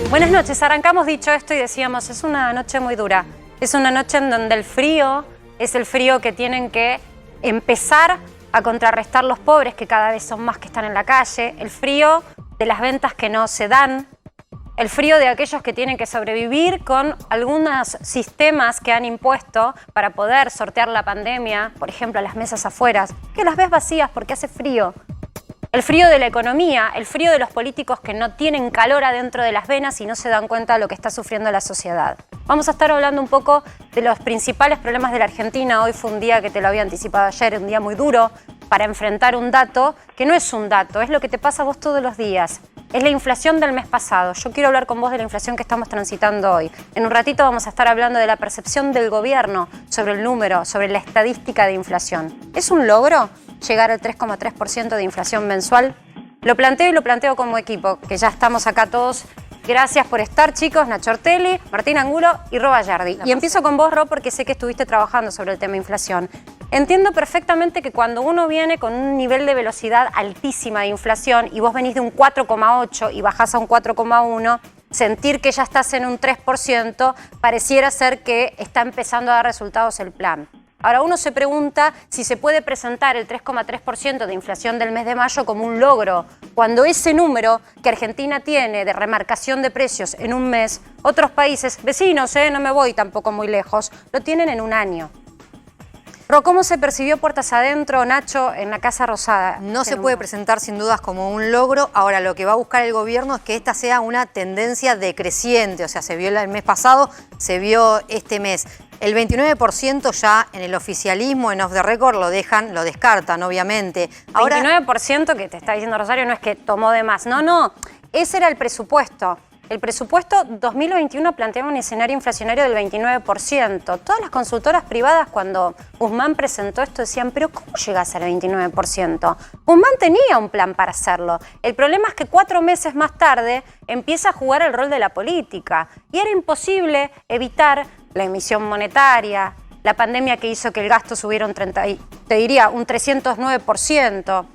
Buenas noches, arrancamos dicho esto y decíamos, es una noche muy dura. Es una noche en donde el frío es el frío que tienen que empezar a contrarrestar los pobres, que cada vez son más que están en la calle, el frío de las ventas que no se dan, el frío de aquellos que tienen que sobrevivir con algunos sistemas que han impuesto para poder sortear la pandemia, por ejemplo, las mesas afuera, que las ves vacías porque hace frío. El frío de la economía, el frío de los políticos que no tienen calor adentro de las venas y no se dan cuenta de lo que está sufriendo la sociedad. Vamos a estar hablando un poco de los principales problemas de la Argentina. Hoy fue un día que te lo había anticipado ayer, un día muy duro para enfrentar un dato que no es un dato, es lo que te pasa a vos todos los días. Es la inflación del mes pasado. Yo quiero hablar con vos de la inflación que estamos transitando hoy. En un ratito vamos a estar hablando de la percepción del gobierno sobre el número, sobre la estadística de inflación. ¿Es un logro llegar al 3,3% de inflación mensual? Lo planteo y lo planteo como equipo, que ya estamos acá todos. Gracias por estar, chicos. Nacho Ortelli, Martín Angulo y Ro Bayardi. Y empiezo con vos, Ro, porque sé que estuviste trabajando sobre el tema inflación. Entiendo perfectamente que cuando uno viene con un nivel de velocidad altísima de inflación y vos venís de un 4,8 y bajás a un 4,1, sentir que ya estás en un 3% pareciera ser que está empezando a dar resultados el plan. Ahora uno se pregunta si se puede presentar el 3,3% de inflación del mes de mayo como un logro, cuando ese número que Argentina tiene de remarcación de precios en un mes, otros países, vecinos, no me voy tampoco muy lejos, lo tienen en un año. Ro, ¿cómo se percibió puertas adentro, Nacho, en la Casa Rosada? No se puede presentar sin dudas como un logro. Ahora lo que va a buscar el gobierno es que esta sea una tendencia decreciente. O sea, se vio el mes pasado, se vio este mes. El 29% ya en el oficialismo, en off the record, lo descartan, obviamente. Ahora, 29% que te está diciendo Rosario no es que tomó de más. No, ese era el presupuesto. El presupuesto 2021 planteaba un escenario inflacionario del 29%. Todas las consultoras privadas cuando Guzmán presentó esto decían, pero ¿cómo llegás al 29%? Guzmán tenía un plan para hacerlo. El problema es que 4 meses más tarde empieza a jugar el rol de la política. Y era imposible evitar la emisión monetaria, la pandemia que hizo que el gasto subiera un 309%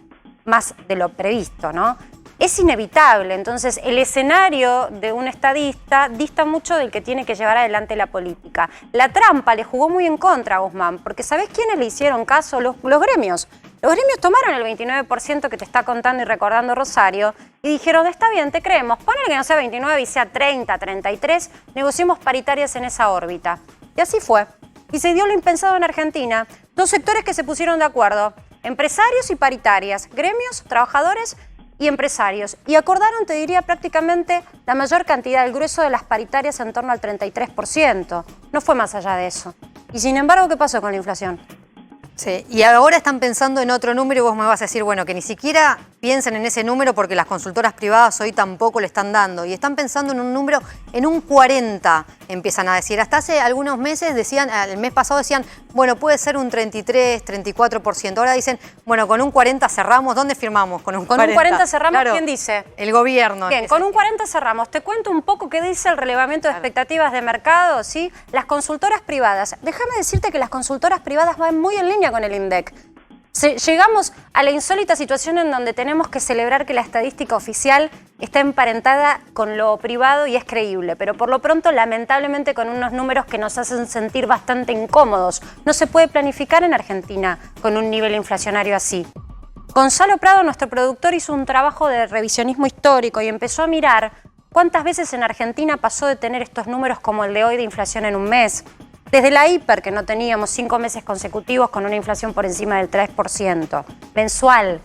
más de lo previsto, ¿no? Es inevitable, entonces el escenario de un estadista dista mucho del que tiene que llevar adelante la política. La trampa le jugó muy en contra a Guzmán, porque ¿sabés quiénes le hicieron caso? Los gremios. Los gremios tomaron el 29% que te está contando y recordando Rosario y dijeron, está bien, te creemos, ponle que no sea 29 y sea 30, 33, negociemos paritarias en esa órbita. Y así fue. Y se dio lo impensado en Argentina. 2 sectores que se pusieron de acuerdo, empresarios y paritarias, gremios, trabajadores y empresarios. Y acordaron, te diría, prácticamente la mayor cantidad, el grueso de las paritarias en torno al 33%. No fue más allá de eso. Y sin embargo, ¿qué pasó con la inflación? Sí, y ahora están pensando en otro número y vos me vas a decir, bueno, que ni siquiera piensen en ese número porque las consultoras privadas hoy tampoco le están dando. Y están pensando en un número, en un 40, empiezan a decir. Hasta hace algunos meses decían, el mes pasado decían, bueno, puede ser un 33, 34%. Ahora dicen, bueno, con un 40 cerramos. ¿Dónde firmamos con un 40? Con un 40 cerramos, claro. ¿Quién dice? El gobierno. Bien, con un 40 cerramos. Te cuento un poco qué dice el relevamiento de expectativas de mercado, ¿sí? Las consultoras privadas. Déjame decirte que las consultoras privadas van muy en línea con el INDEC. Llegamos a la insólita situación en donde tenemos que celebrar que la estadística oficial está emparentada con lo privado y es creíble, pero por lo pronto, lamentablemente, con unos números que nos hacen sentir bastante incómodos. No se puede planificar en Argentina con un nivel inflacionario así. Gonzalo Prado, nuestro productor, hizo un trabajo de revisionismo histórico y empezó a mirar cuántas veces en Argentina pasó de tener estos números como el de hoy de inflación en un mes. Desde la hiper, que no teníamos 5 meses consecutivos con una inflación por encima del 3%, mensual.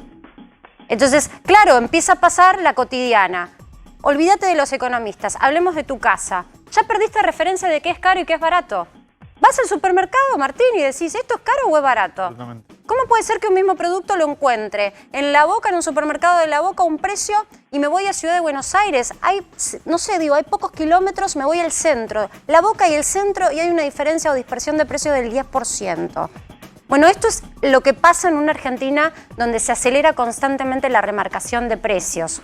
Entonces, claro, empieza a pasar la cotidiana. Olvídate de los economistas, hablemos de tu casa. ¿Ya perdiste referencia de qué es caro y qué es barato? Vas al supermercado, Martín, y decís, ¿esto es caro o es barato? Exactamente. ¿Cómo puede ser que un mismo producto lo encuentre en La Boca, en un supermercado de La Boca, un precio, y me voy a Ciudad de Buenos Aires? Hay, no sé, digo, hay pocos kilómetros, me voy al centro. La Boca y el centro, y hay una diferencia o dispersión de precio del 10%. Bueno, esto es lo que pasa en una Argentina donde se acelera constantemente la remarcación de precios.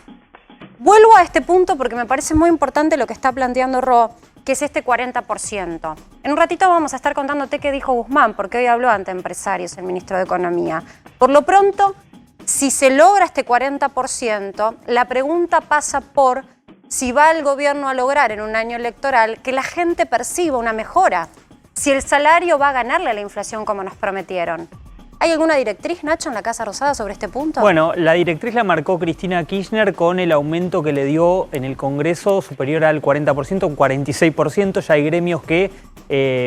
Vuelvo a este punto porque me parece muy importante lo que está planteando Ro, que es este 40%. En un ratito vamos a estar contándote qué dijo Guzmán, porque hoy habló ante empresarios el ministro de Economía. Por lo pronto, si se logra este 40%, la pregunta pasa por si va el gobierno a lograr en un año electoral que la gente perciba una mejora, si el salario va a ganarle a la inflación como nos prometieron. ¿Hay alguna directriz, Nacho, en la Casa Rosada sobre este punto? Bueno, la directriz la marcó Cristina Kirchner con el aumento que le dio en el Congreso superior al 40%, un 46%. Ya hay gremios que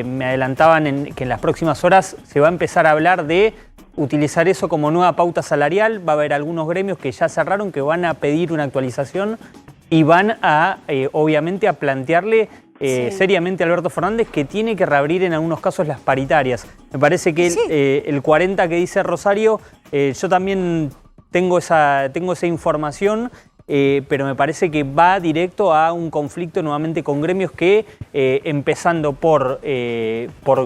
me adelantaban que en las próximas horas se va a empezar a hablar de utilizar eso como nueva pauta salarial. Va a haber algunos gremios que ya cerraron, que van a pedir una actualización y van a, obviamente, a plantearle seriamente a Alberto Fernández que tiene que reabrir en algunos casos las paritarias. Me parece que el 40 que dice Rosario, yo también tengo esa información, pero me parece que va directo a un conflicto nuevamente con gremios que, empezando por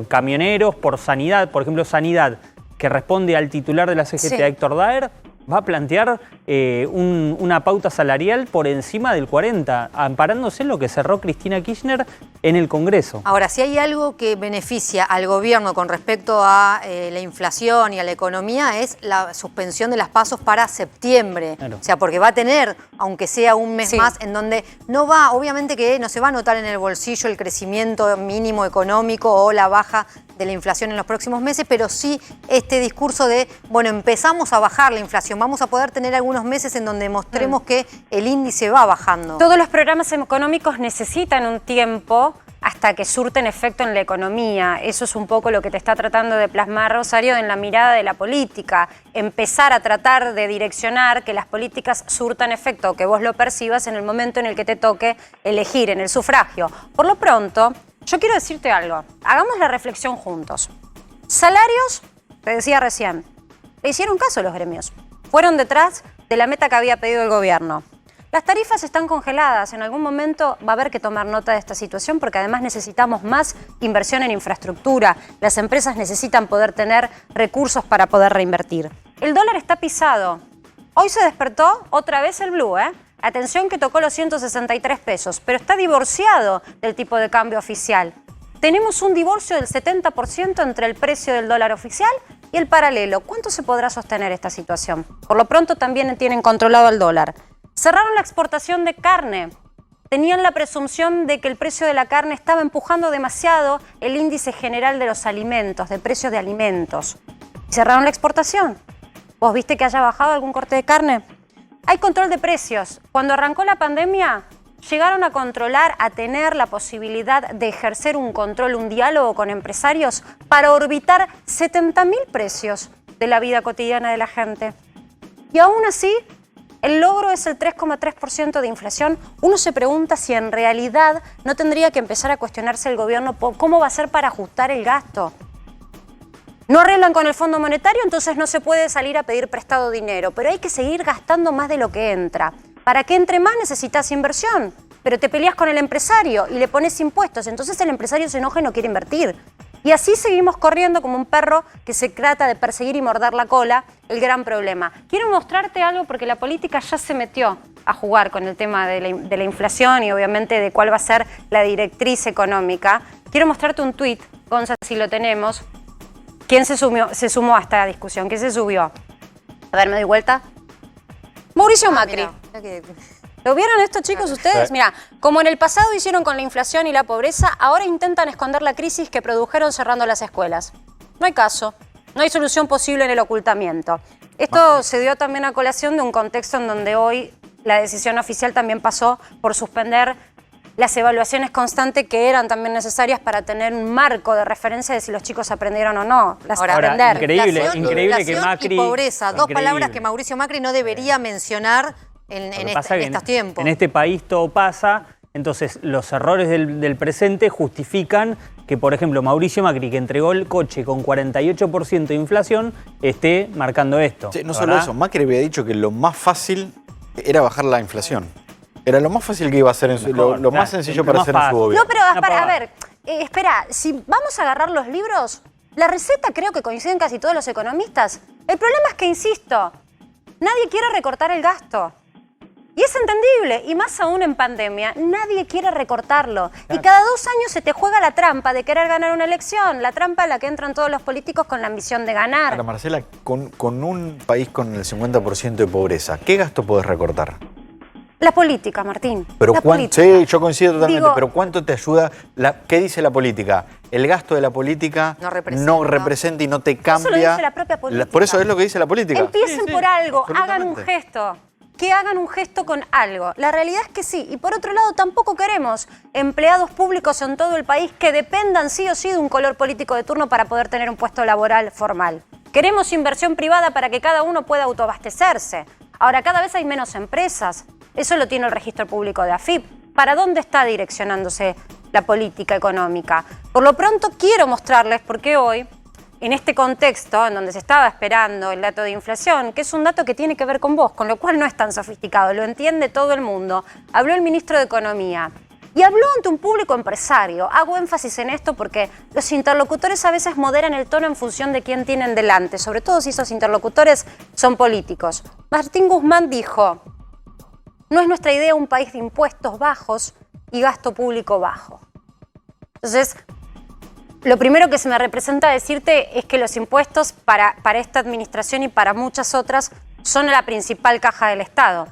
camioneros, por sanidad, por ejemplo, sanidad, que responde al titular de la CGT, a Héctor Daer, va a plantear una pauta salarial por encima del 40, amparándose en lo que cerró Cristina Kirchner en el Congreso. Ahora, si hay algo que beneficia al gobierno con respecto a la inflación y a la economía, es la suspensión de las PASO para septiembre. Claro. O sea, porque va a tener, aunque sea un mes más, en donde no va, obviamente que no se va a notar en el bolsillo el crecimiento mínimo económico o la baja de la inflación en los próximos meses, pero sí este discurso de, bueno, empezamos a bajar la inflación, vamos a poder tener algunos meses en donde mostremos que el índice va bajando. Todos los programas económicos necesitan un tiempo hasta que surten efecto en la economía. Eso es un poco lo que te está tratando de plasmar, Rosario, en la mirada de la política. Empezar a tratar de direccionar que las políticas surtan efecto, que vos lo percibas en el momento en el que te toque elegir, en el sufragio. Por lo pronto, yo quiero decirte algo. Hagamos la reflexión juntos. Salarios, te decía recién, le hicieron caso los gremios. Fueron detrás de la meta que había pedido el gobierno. Las tarifas están congeladas. En algún momento va a haber que tomar nota de esta situación porque además necesitamos más inversión en infraestructura. Las empresas necesitan poder tener recursos para poder reinvertir. El dólar está pisado. Hoy se despertó otra vez el blue, Atención que tocó los 163 pesos, pero está divorciado del tipo de cambio oficial. Tenemos un divorcio del 70% entre el precio del dólar oficial y el paralelo. ¿Cuánto se podrá sostener esta situación? Por lo pronto también tienen controlado el dólar. Cerraron la exportación de carne. Tenían la presunción de que el precio de la carne estaba empujando demasiado el índice general de los alimentos, de precios de alimentos. Cerraron la exportación. ¿Vos viste que haya bajado algún corte de carne? Hay control de precios. Cuando arrancó la pandemia, llegaron a controlar, a tener la posibilidad de ejercer un control, un diálogo con empresarios para orbitar 70.000 precios de la vida cotidiana de la gente. Y aún así, el logro es el 3,3% de inflación. Uno se pregunta si en realidad no tendría que empezar a cuestionarse el gobierno cómo va a ser para ajustar el gasto. No arreglan con el Fondo Monetario, entonces no se puede salir a pedir prestado dinero, pero hay que seguir gastando más de lo que entra. Para que entre más necesitas inversión, pero te peleas con el empresario y le pones impuestos, entonces el empresario se enoja y no quiere invertir. Y así seguimos corriendo como un perro que se trata de perseguir y morder la cola, el gran problema. Quiero mostrarte algo porque la política ya se metió a jugar con el tema de la inflación y obviamente de cuál va a ser la directriz económica. Quiero mostrarte un tuit, Gonza, si lo tenemos. ¿Quién se sumó a esta discusión? ¿Quién se subió? A ver, me doy vuelta. Mauricio Macri. Mira. ¿Lo vieron esto, chicos, ustedes? Mira, como en el pasado hicieron con la inflación y la pobreza, ahora intentan esconder la crisis que produjeron cerrando las escuelas. No hay caso, no hay solución posible en el ocultamiento. Esto se dio también a colación de un contexto en donde hoy la decisión oficial también pasó por suspender las evaluaciones constantes que eran también necesarias para tener un marco de referencia de si los chicos aprendieron o no. Ahora, increíble que Macri... Y pobreza, dos palabras que Mauricio Macri no debería mencionar en estos tiempos. En este país todo pasa, entonces los errores del presente justifican que, por ejemplo, Mauricio Macri, que entregó el coche con 48% de inflación, esté marcando esto. Sí, no solo eso, Macri había dicho que lo más fácil era bajar la inflación. Era lo más fácil que iba a hacer, lo más sencillo para hacer en su gobierno. No, pero a ver, espera, si vamos a agarrar los libros, la receta creo que coinciden casi todos los economistas. El problema es que, insisto, nadie quiere recortar el gasto. Y es entendible, y más aún en pandemia, nadie quiere recortarlo. Y cada 2 años se te juega la trampa de querer ganar una elección, la trampa en la que entran todos los políticos con la ambición de ganar. Ahora, Marcela, con un país con el 50% de pobreza, ¿qué gasto podés recortar? La política, Martín. Pero la política. Sí, yo coincido totalmente, Digo, pero ¿cuánto te ayuda? ¿Qué dice la política? El gasto de la política no representa y no te cambia. Eso lo dice la propia política. Por eso es lo que dice la política. Empiecen por algo, hagan un absolutamente. gesto. Que hagan un gesto con algo. La realidad es que sí. Y por otro lado, tampoco queremos empleados públicos en todo el país que dependan sí o sí de un color político de turno para poder tener un puesto laboral formal. Queremos inversión privada para que cada uno pueda autoabastecerse. Ahora, cada vez hay menos empresas. Eso lo tiene el registro público de AFIP. ¿Para dónde está direccionándose la política económica? Por lo pronto quiero mostrarles por qué hoy, en este contexto en donde se estaba esperando el dato de inflación, que es un dato que tiene que ver con vos, con lo cual no es tan sofisticado, lo entiende todo el mundo, habló el ministro de Economía y habló ante un público empresario. Hago énfasis en esto porque los interlocutores a veces moderan el tono en función de quién tienen delante, sobre todo si esos interlocutores son políticos. Martín Guzmán dijo: no es nuestra idea un país de impuestos bajos y gasto público bajo. Entonces, lo primero que se me representa decirte es que los impuestos para esta administración y para muchas otras son la principal caja del Estado.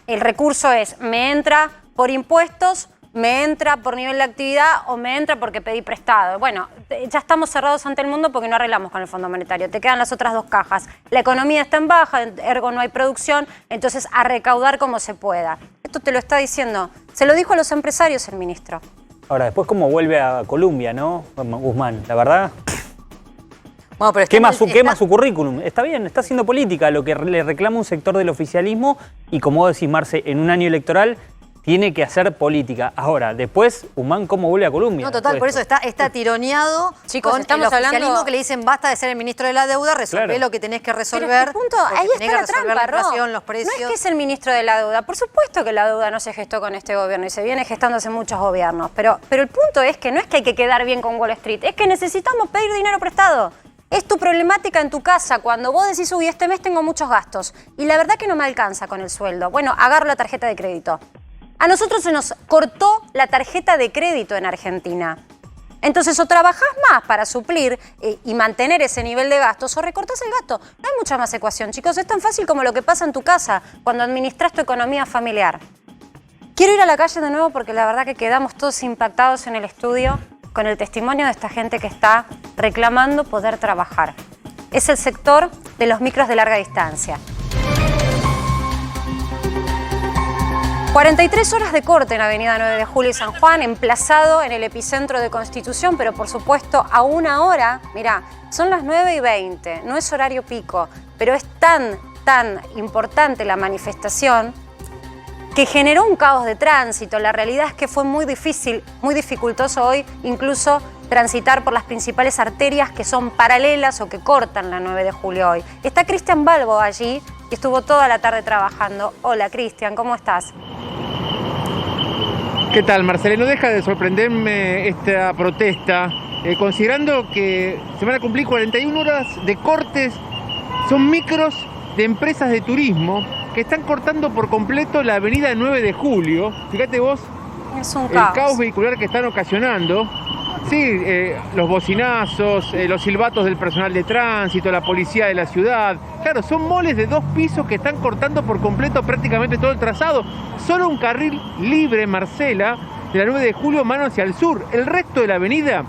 El recurso es, me entra por impuestos, me entra por nivel de actividad o me entra porque pedí prestado. Bueno, ya estamos cerrados ante el mundo porque no arreglamos con el Fondo Monetario. Te quedan las otras 2 cajas. La economía está en baja, ergo no hay producción, entonces a recaudar como se pueda. Esto te lo está diciendo, se lo dijo a los empresarios el ministro. Ahora, después cómo vuelve a Colombia, ¿no? Guzmán, la verdad. Bueno, pero quema su currículum. Está bien, está haciendo política, lo que le reclama un sector del oficialismo y, como vos decís, Marce, en un año electoral tiene que hacer política. Ahora, después, Guzmán, ¿cómo vuelve a Colombia? No, total, por eso está tironeado. Chicos, con estamos el oficialismo hablando que le dicen basta de ser el ministro de la deuda, resolvé Claro. lo que tenés que resolver. Pero es que punto, ahí porque tenés está que la resolver trampa, la inflación, Ro. los precios. No es que es el ministro de la deuda. Por supuesto que la deuda no se gestó con este gobierno y se viene gestando hace muchos gobiernos. Pero el punto es que no es que hay que quedar bien con Wall Street, es que necesitamos pedir dinero prestado. Es tu problemática en tu casa cuando vos decís, uy, este mes tengo muchos gastos y la verdad que no me alcanza con el sueldo. Bueno, agarro la tarjeta de crédito. A nosotros se nos cortó la tarjeta de crédito en Argentina. Entonces, o trabajás más para suplir y mantener ese nivel de gastos, o recortás el gasto. No hay mucha más ecuación, chicos. Es tan fácil como lo que pasa en tu casa cuando administras tu economía familiar. Quiero ir a la calle de nuevo porque la verdad que quedamos todos impactados en el estudio con el testimonio de esta gente que está reclamando poder trabajar. Es el sector de los micros de larga distancia. 43 horas de corte en Avenida 9 de Julio y San Juan, emplazado en el epicentro de Constitución, pero por supuesto a una hora, mirá, son las 9:20, no es horario pico, pero es tan importante la manifestación que generó un caos de tránsito. La realidad es que fue muy difícil, muy dificultoso hoy, incluso transitar por las principales arterias que son paralelas o que cortan la 9 de Julio hoy. Está Cristian Balbo allí y estuvo toda la tarde trabajando. Hola, Cristian, ¿cómo estás? ¿Qué tal, Marcela? No deja de sorprenderme esta protesta, considerando que se van a cumplir 41 horas de cortes. Son micros de empresas de turismo que están cortando por completo la avenida 9 de Julio. Fíjate vos Es un el caos. caos vehicular que están ocasionando. Sí, los bocinazos, los silbatos del personal de tránsito, la policía de la ciudad. Claro, son moles de 2 pisos que están cortando por completo prácticamente todo el trazado. Solo un carril libre, Marcela, de la 9 de Julio, mano hacia el sur. El resto de la avenida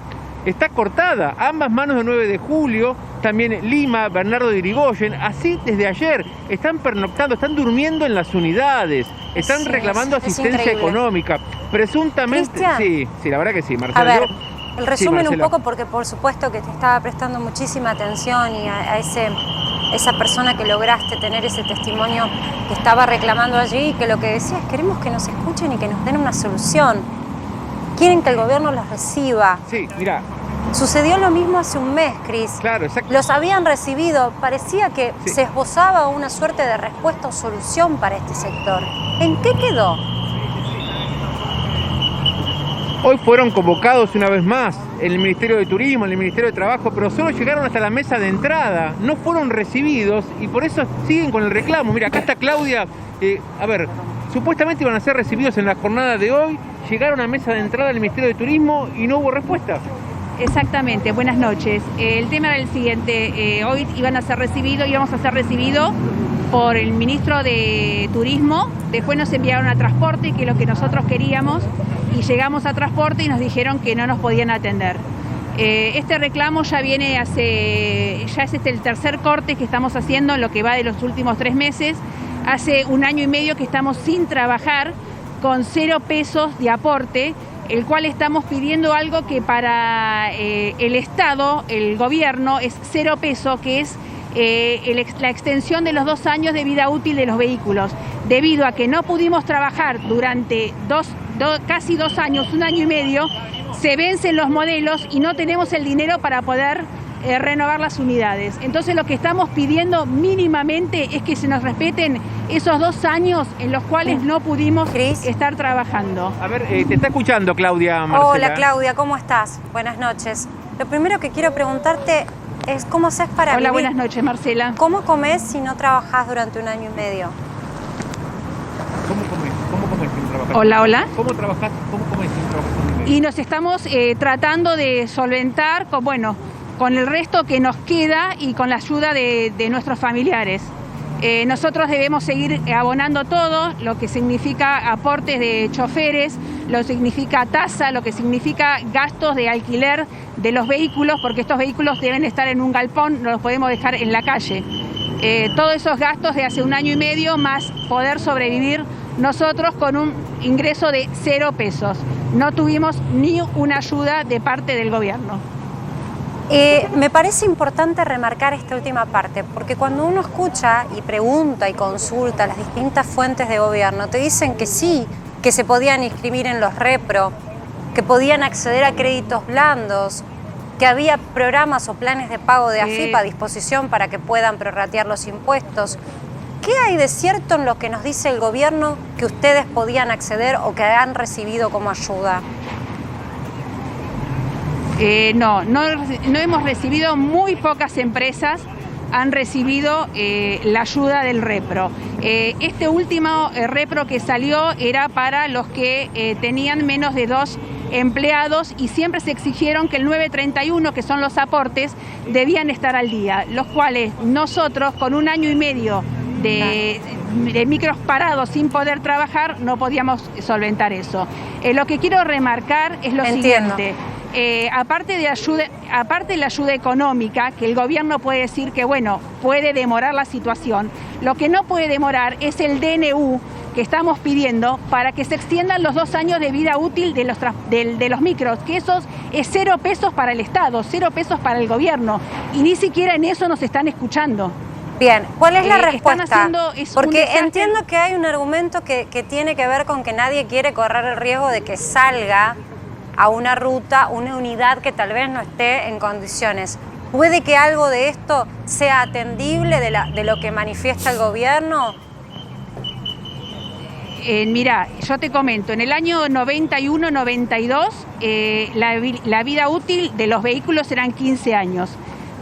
está cortada. Ambas manos de 9 de Julio, también Lima, Bernardo de Irigoyen. Así desde ayer están pernoctando, están durmiendo en las unidades. Están reclamando asistencia increíble. económica. Presuntamente... Cristian. Sí, la verdad que sí, Marcela. A ver, Yo- el resumen Marcela. un poco, porque por supuesto que te estaba prestando muchísima atención y a esa persona que lograste tener ese testimonio que estaba reclamando allí y que lo que decía es queremos que nos escuchen y que nos den una solución. Quieren que el gobierno los reciba. Sí, mira, Sucedió lo mismo hace un mes, Cris. claro, exacto. Los habían recibido, parecía que Sí. se esbozaba una suerte de respuesta o solución para este sector. ¿En qué quedó? Hoy fueron convocados una vez más en el Ministerio de Turismo, en el Ministerio de Trabajo, pero solo llegaron hasta la mesa de entrada, no fueron recibidos y por eso siguen con el reclamo. Mira, acá está Claudia. A ver, supuestamente iban a ser recibidos en la jornada de hoy, llegaron a mesa de entrada del Ministerio de Turismo y no hubo respuesta. Exactamente, buenas noches. El tema era el siguiente, hoy íbamos a ser recibidos por el ministro de Turismo, después nos enviaron a Transporte, que es lo que nosotros queríamos, y llegamos a Transporte y nos dijeron que no nos podían atender. Este reclamo ya viene ya es el tercer corte que estamos haciendo en lo que va de los últimos 3 meses. Hace 1 año y medio que estamos sin trabajar, con 0 pesos de aporte, el cual estamos pidiendo algo que para el Estado, el gobierno, es 0 pesos, que es la extensión de los 2 años de vida útil de los vehículos, debido a que no pudimos trabajar durante casi 2 años, 1 año y medio, se vencen los modelos y no tenemos el dinero para poder renovar las unidades. Entonces lo que estamos pidiendo mínimamente es que se nos respeten esos 2 años en los cuales no pudimos estar trabajando. A ver, te está escuchando Claudia, Marcela. Hola Claudia, ¿cómo estás? Buenas noches. Lo primero que quiero preguntarte es cómo haces para vivir. Hola, buenas noches, Marcela. ¿Cómo comés si no trabajás durante 1 año y medio? ¿Cómo comés sin trabajar? Hola, hola. ¿Cómo trabajás? ¿Cómo comés sin trabajar? Y nos estamos tratando de solventar con el resto que nos queda y con la ayuda de nuestros familiares. Nosotros debemos seguir abonando todo, lo que significa aportes de choferes, lo que significa tasa, lo que significa gastos de alquiler de los vehículos, porque estos vehículos deben estar en un galpón, no los podemos dejar en la calle. Todos esos gastos de hace 1 año y medio, más poder sobrevivir nosotros con un ingreso de 0 pesos. No tuvimos ni una ayuda de parte del gobierno. Me parece importante remarcar esta última parte, porque cuando uno escucha y pregunta y consulta las distintas fuentes de gobierno, te dicen que sí, que se podían inscribir en los repro, que podían acceder a créditos blandos, que había programas o planes de pago de AFIP a disposición para que puedan prorratear los impuestos. ¿Qué hay de cierto en lo que nos dice el gobierno que ustedes podían acceder o que han recibido como ayuda? No hemos recibido, muy pocas empresas han recibido la ayuda del repro. Este último repro que salió era para los que tenían menos de 2 empleados y siempre se exigieron que el 931, que son los aportes, debían estar al día, los cuales nosotros con 1 año y medio de micros parados sin poder trabajar no podíamos solventar eso. Lo que quiero remarcar es lo siguiente. Aparte de la ayuda económica, que el gobierno puede decir que, bueno, puede demorar la situación, lo que no puede demorar es el DNU que estamos pidiendo para que se extiendan los 2 años de vida útil de los micros, que esos es 0 pesos para el Estado, 0 pesos para el gobierno, y ni siquiera en eso nos están escuchando. Bien, ¿cuál es la respuesta? Porque un entiendo que hay un argumento que tiene que ver con que nadie quiere correr el riesgo de que salga a una ruta, una unidad que tal vez no esté en condiciones. ¿Puede que algo de esto sea atendible de lo que manifiesta el gobierno? Mira, yo te comento, en el año 91-92 la vida útil de los vehículos eran 15 años.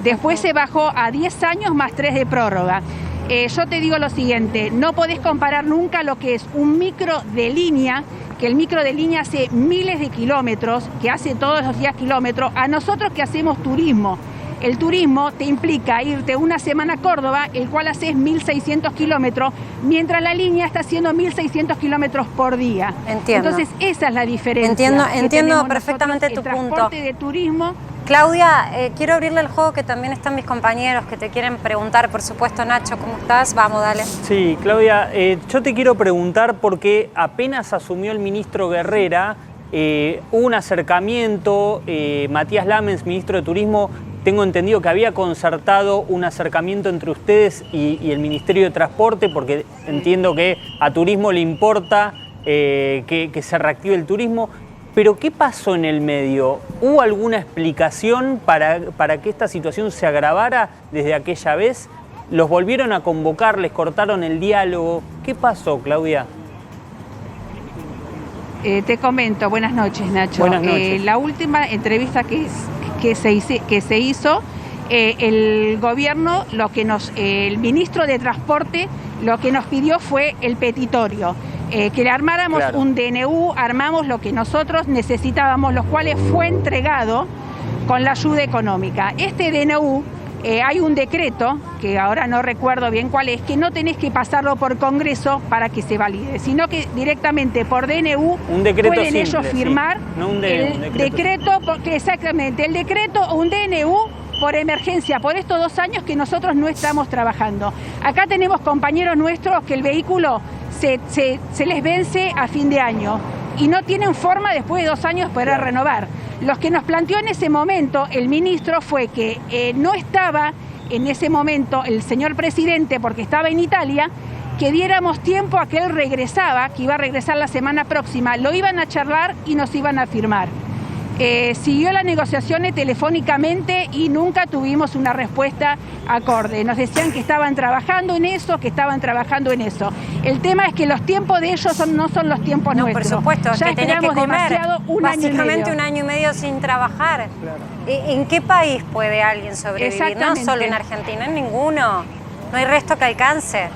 Después se bajó a 10 años más 3 de prórroga. Yo te digo lo siguiente, no podés comparar nunca lo que es un micro de línea, que el micro de línea hace miles de kilómetros, que hace todos los días kilómetros, a nosotros que hacemos turismo. El turismo te implica irte 1 semana a Córdoba, el cual haces 1.600 kilómetros, mientras la línea está haciendo 1.600 kilómetros por día. Entiendo. Entonces, esa es la diferencia. Entiendo perfectamente tu punto. El transporte de turismo. Claudia, quiero abrirle el juego que también están mis compañeros que te quieren preguntar, por supuesto. Nacho, ¿cómo estás? Vamos, dale. Sí, Claudia, yo te quiero preguntar porque apenas asumió el ministro Guerrera, hubo un acercamiento, Matías Lamens, ministro de Turismo, tengo entendido que había concertado un acercamiento entre ustedes y el Ministerio de Transporte, porque entiendo que a Turismo le importa que se reactive el turismo. Pero ¿qué pasó en el medio? ¿Hubo alguna explicación para que esta situación se agravara desde aquella vez? ¿Los volvieron a convocar? ¿Les cortaron el diálogo? ¿Qué pasó, Claudia? Te comento, buenas noches, Nacho. Buenas noches. La última entrevista que se hizo, el gobierno, el ministro de Transporte, lo que nos pidió fue el petitorio. Que le armáramos un DNU, armamos lo que nosotros necesitábamos, los cuales fue entregado con la ayuda económica. Este DNU, hay un decreto, que ahora no recuerdo bien cuál es, que no tenés que pasarlo por Congreso para que se valide, sino que directamente por DNU pueden ellos firmar el decreto, porque exactamente, el decreto o un DNU por emergencia, por estos 2 años que nosotros no estamos trabajando. Acá tenemos compañeros nuestros que el vehículo se les vence a fin de año y no tienen forma después de 2 años poder renovar. Los que nos planteó en ese momento el ministro fue que no estaba en ese momento el señor presidente porque estaba en Italia, que diéramos tiempo a que él regresaba, que iba a regresar la semana próxima, lo iban a charlar y nos iban a firmar. Siguió las negociaciones telefónicamente y nunca tuvimos una respuesta acorde. Nos decían que estaban trabajando en eso, El tema es que los tiempos de ellos no son los tiempos nuestros. Por supuesto, ya que tenés que comer demasiado básicamente 1 año y medio sin trabajar. Claro. ¿En qué país puede alguien sobrevivir? No solo en Argentina, en ninguno. No hay resto que alcance.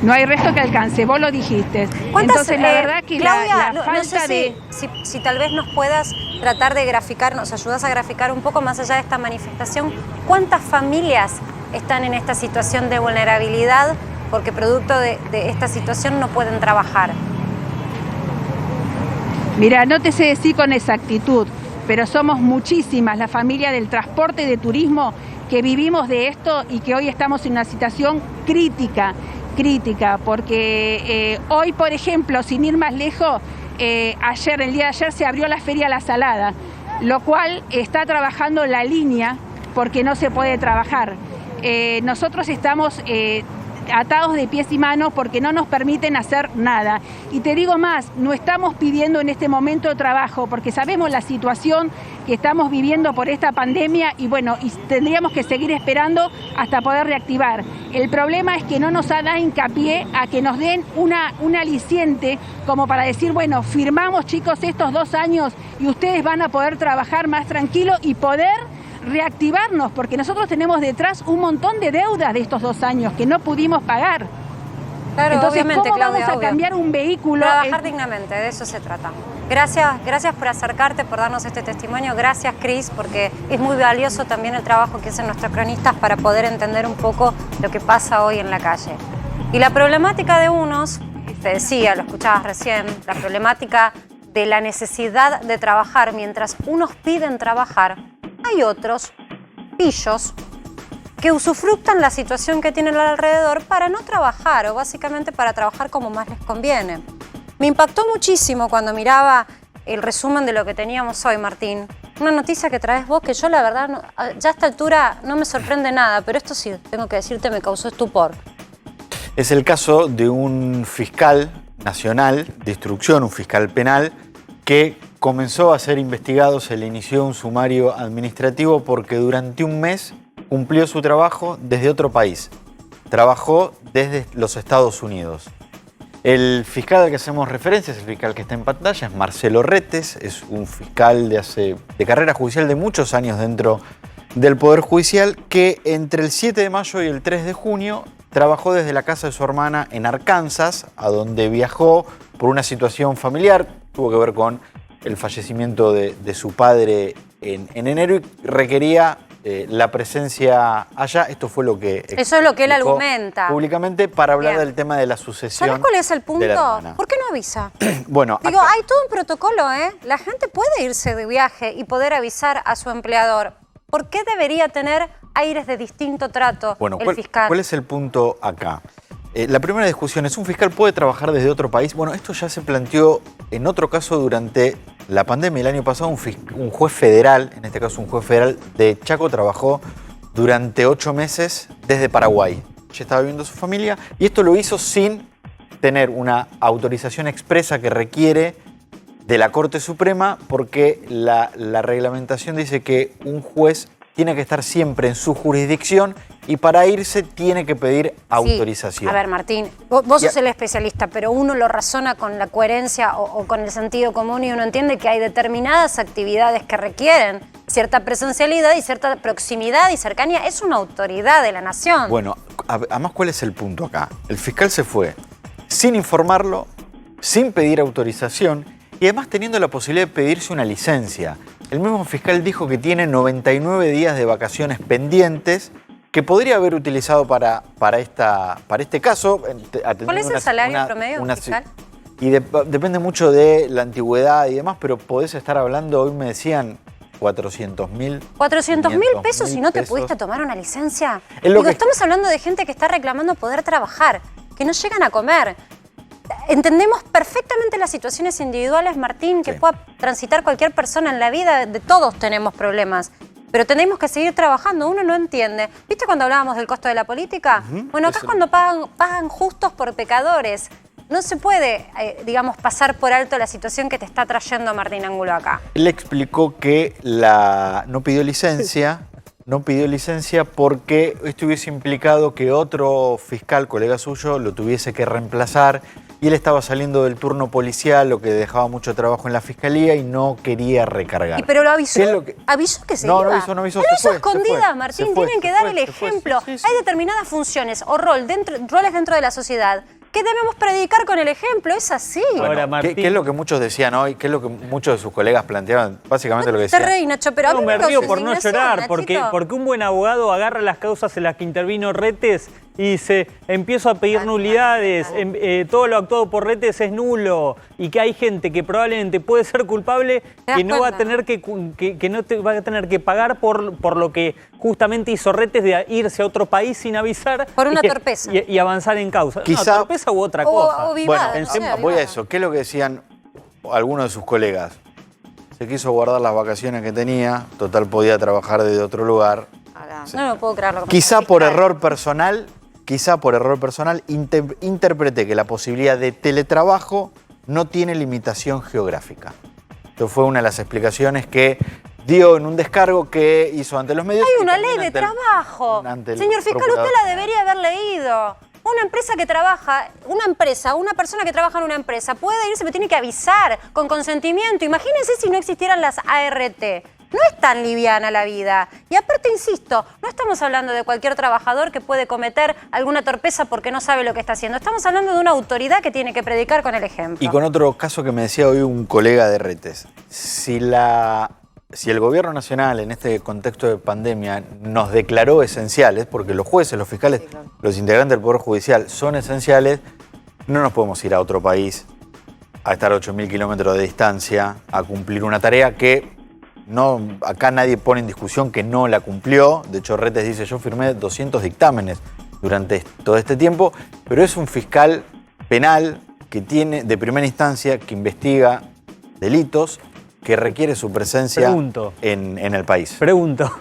No hay resto que alcance, vos lo dijiste. Entonces, la verdad que Claudia, la falta no sé si tal vez nos puedas tratar de graficar, nos ayudas a graficar un poco más allá de esta manifestación, ¿cuántas familias están en esta situación de vulnerabilidad porque producto de esta situación no pueden trabajar? Mira, no te sé decir con exactitud, pero somos muchísimas las familias del transporte y de turismo que vivimos de esto y que hoy estamos en una situación crítica, porque hoy, por ejemplo, sin ir más lejos, el día de ayer se abrió la Feria La Salada, lo cual está trabajando la línea porque no se puede trabajar. Nosotros estamos atados de pies y manos porque no nos permiten hacer nada. Y te digo más, no estamos pidiendo en este momento trabajo porque sabemos la situación que estamos viviendo por esta pandemia y bueno, y tendríamos que seguir esperando hasta poder reactivar. El problema es que no nos da hincapié a que nos den un aliciente como para decir, bueno, firmamos chicos estos 2 años y ustedes van a poder trabajar más tranquilo y poder reactivarnos, porque nosotros tenemos detrás un montón de deudas de estos 2 años que no pudimos pagar. Claro, entonces, obviamente, ¿cómo Claudia, vamos a cambiar un vehículo? Trabajar dignamente, de eso se trata. Gracias por acercarte, por darnos este testimonio. Gracias, Cris, porque es muy valioso también el trabajo que hacen nuestros cronistas para poder entender un poco lo que pasa hoy en la calle. Y la problemática de unos, te decía, lo escuchabas recién, la problemática de la necesidad de trabajar mientras unos piden trabajar. Hay otros pillos que usufructan la situación que tienen alrededor para no trabajar o básicamente para trabajar como más les conviene. Me impactó muchísimo cuando miraba el resumen de lo que teníamos hoy, Martín. Una noticia que traes vos que yo la verdad ya a esta altura no me sorprende nada, pero esto sí, tengo que decirte, me causó estupor. Es el caso de un fiscal nacional de instrucción, un fiscal penal, que comenzó a ser investigado, se le inició un sumario administrativo porque durante un mes cumplió su trabajo desde otro país. Trabajó desde los Estados Unidos. El fiscal al que hacemos referencia es el fiscal que está en pantalla, es Marcelo Retes, es un fiscal de carrera judicial de muchos años dentro del Poder Judicial, que entre el 7 de mayo y el 3 de junio trabajó desde la casa de su hermana en Arkansas, a donde viajó por una situación familiar, tuvo que ver con el fallecimiento de su padre en enero y requería la presencia allá. Esto fue lo que eso es lo que él argumenta públicamente para hablar del tema de la sucesión. ¿Sabes cuál es el punto? ¿Por qué no avisa? Bueno, digo, hay todo un protocolo, ¿eh? La gente puede irse de viaje y poder avisar a su empleador. ¿Por qué debería tener aires de distinto trato el fiscal? ¿Cuál es el punto acá? La primera discusión es, ¿un fiscal puede trabajar desde otro país? Bueno, esto ya se planteó en otro caso durante la pandemia. El año pasado un juez federal, en este caso un juez federal de Chaco, trabajó durante 8 meses desde Paraguay. Ya estaba viviendo su familia y esto lo hizo sin tener una autorización expresa que requiere de la Corte Suprema, porque la reglamentación dice que un juez tiene que estar siempre en su jurisdicción y para irse tiene que pedir autorización. A ver, Martín, vos sos el especialista, pero uno lo razona con la coherencia o con el sentido común y uno entiende que hay determinadas actividades que requieren cierta presencialidad y cierta proximidad y cercanía. Es una autoridad de la nación. Bueno, además, ¿cuál es el punto acá? El fiscal se fue sin informarlo, sin pedir autorización y además teniendo la posibilidad de pedirse una licencia. El mismo fiscal dijo que tiene 99 días de vacaciones pendientes que podría haber utilizado para este caso. ¿Cuál es el salario promedio fiscal? Y depende mucho de la antigüedad y demás, pero podés estar hablando, hoy me decían, 400.000. 400.000 pesos y no te pudiste tomar una licencia. Estamos hablando de gente que está reclamando poder trabajar, que no llegan a comer. Entendemos perfectamente las situaciones individuales, Martín, que pueda transitar cualquier persona en la vida. De todos tenemos problemas. Pero tenemos que seguir trabajando, uno no entiende. ¿Viste cuando hablábamos del costo de la política? Bueno, acá es cuando pagan justos por pecadores. No se puede, digamos, pasar por alto la situación que te está trayendo Martín Angulo acá. Él explicó que no pidió licencia porque esto hubiese implicado que otro fiscal, colega suyo, lo tuviese que reemplazar y él estaba saliendo del turno policial, lo que dejaba mucho trabajo en la fiscalía y no quería recargar. ¿Pero lo avisó? ¿Avisó que se iba? No avisó. Pero eso es escondida, Martín. Tienen que dar el ejemplo. Hay determinadas funciones o roles dentro de la sociedad que debemos predicar con el ejemplo. Es así. Ahora, Martín, ¿qué es lo que muchos decían hoy? ¿Qué es lo que muchos de sus colegas planteaban? Básicamente lo que decían. Te reí, Nacho, pero no, me río por no llorar, porque un buen abogado agarra las causas en las que intervino Retes y dice, empiezo a pedir nulidades, todo lo actuado por Retes es nulo, y que hay gente que probablemente puede ser culpable que no va a tener que no te va a tener que pagar por lo que justamente hizo Retes de irse a otro país sin avisar. Por una torpeza. Y avanzar en causa. Quizá, torpeza u otra cosa. Vivada, bueno, voy a eso. ¿Qué es lo que decían algunos de sus colegas? Se quiso guardar las vacaciones que tenía, total podía trabajar desde otro lugar. No puedo creerlo. Quizá por error personal, interpreté que la posibilidad de teletrabajo no tiene limitación geográfica. Esto fue una de las explicaciones que dio en un descargo que hizo ante los medios. Hay una ley de trabajo. Señor fiscal, usted la debería haber leído. Una empresa que trabaja, una persona que trabaja en una empresa puede irse, pero tiene que avisar con consentimiento. Imagínense si no existieran las ART. No es tan liviana la vida. Y aparte, insisto, no estamos hablando de cualquier trabajador que puede cometer alguna torpeza porque no sabe lo que está haciendo. Estamos hablando de una autoridad que tiene que predicar con el ejemplo. Y con otro caso que me decía hoy un colega de Retes. Si el gobierno nacional en este contexto de pandemia nos declaró esenciales, porque los jueces, los fiscales, los integrantes del Poder Judicial son esenciales, no nos podemos ir a otro país a estar a 8.000 kilómetros de distancia, a cumplir una tarea que acá nadie pone en discusión que no la cumplió. De hecho, Retes dice, yo firmé 200 dictámenes durante todo este tiempo, pero es un fiscal penal que tiene, de primera instancia, que investiga delitos, que requiere su presencia en el país. Pregunto,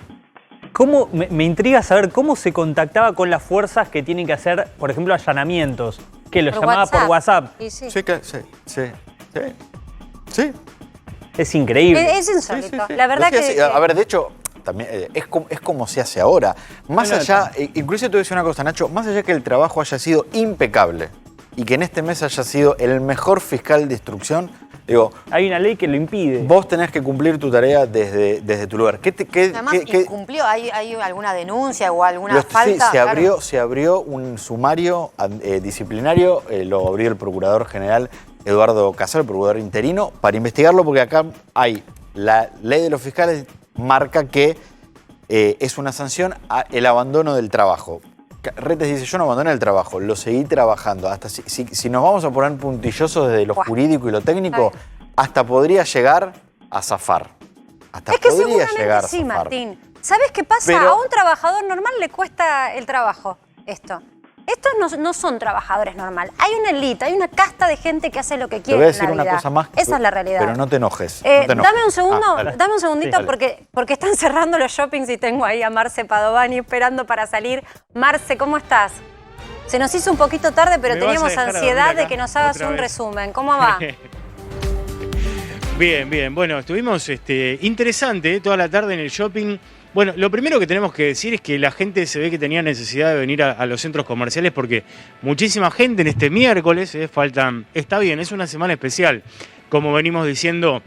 me intriga saber cómo se contactaba con las fuerzas que tienen que hacer, por ejemplo, allanamientos, que los llamaba por WhatsApp. Sí. Es increíble. Es insólito. La verdad que... A ver, de hecho, también es como se hace ahora. Más allá, incluso te voy a decir una cosa, Nacho, más allá que el trabajo haya sido impecable y que en este mes haya sido el mejor fiscal de instrucción, digo, hay una ley que lo impide. Vos tenés que cumplir tu tarea desde tu lugar. Además, incumplió. ¿Hay alguna denuncia o alguna falta? Sí, se abrió un sumario disciplinario, lo abrió el Procurador General Eduardo Casal, el procurador interino, para investigarlo, porque acá hay la ley de los fiscales marca que es una sanción el abandono del trabajo. Retes dice, yo no abandoné el trabajo, lo seguí trabajando. Hasta si nos vamos a poner puntillosos desde lo jurídico y lo técnico, hasta podría llegar a zafar. Es que seguramente sí, Martín. ¿Sabes qué pasa? A un trabajador normal le cuesta el trabajo esto. Estos no son trabajadores normales. Hay una élite, hay una casta de gente que hace lo que quiere. Te voy a decir una cosa más. Esa es la realidad. Pero no te enojes. Dame un segundo, dame un segundito, sí, porque están cerrando los shoppings y tengo ahí a Marce Padovani esperando para salir. Marce, ¿cómo estás? Se nos hizo un poquito tarde, pero teníamos ansiedad de que nos hagas un resumen. ¿Cómo va? Bien. Bueno, estuvimos interesante toda la tarde en el shopping Bueno, lo primero que tenemos que decir es que la gente se ve que tenía necesidad de venir a los centros comerciales porque muchísima gente en este miércoles, faltan, está bien, es una semana especial, como venimos diciendo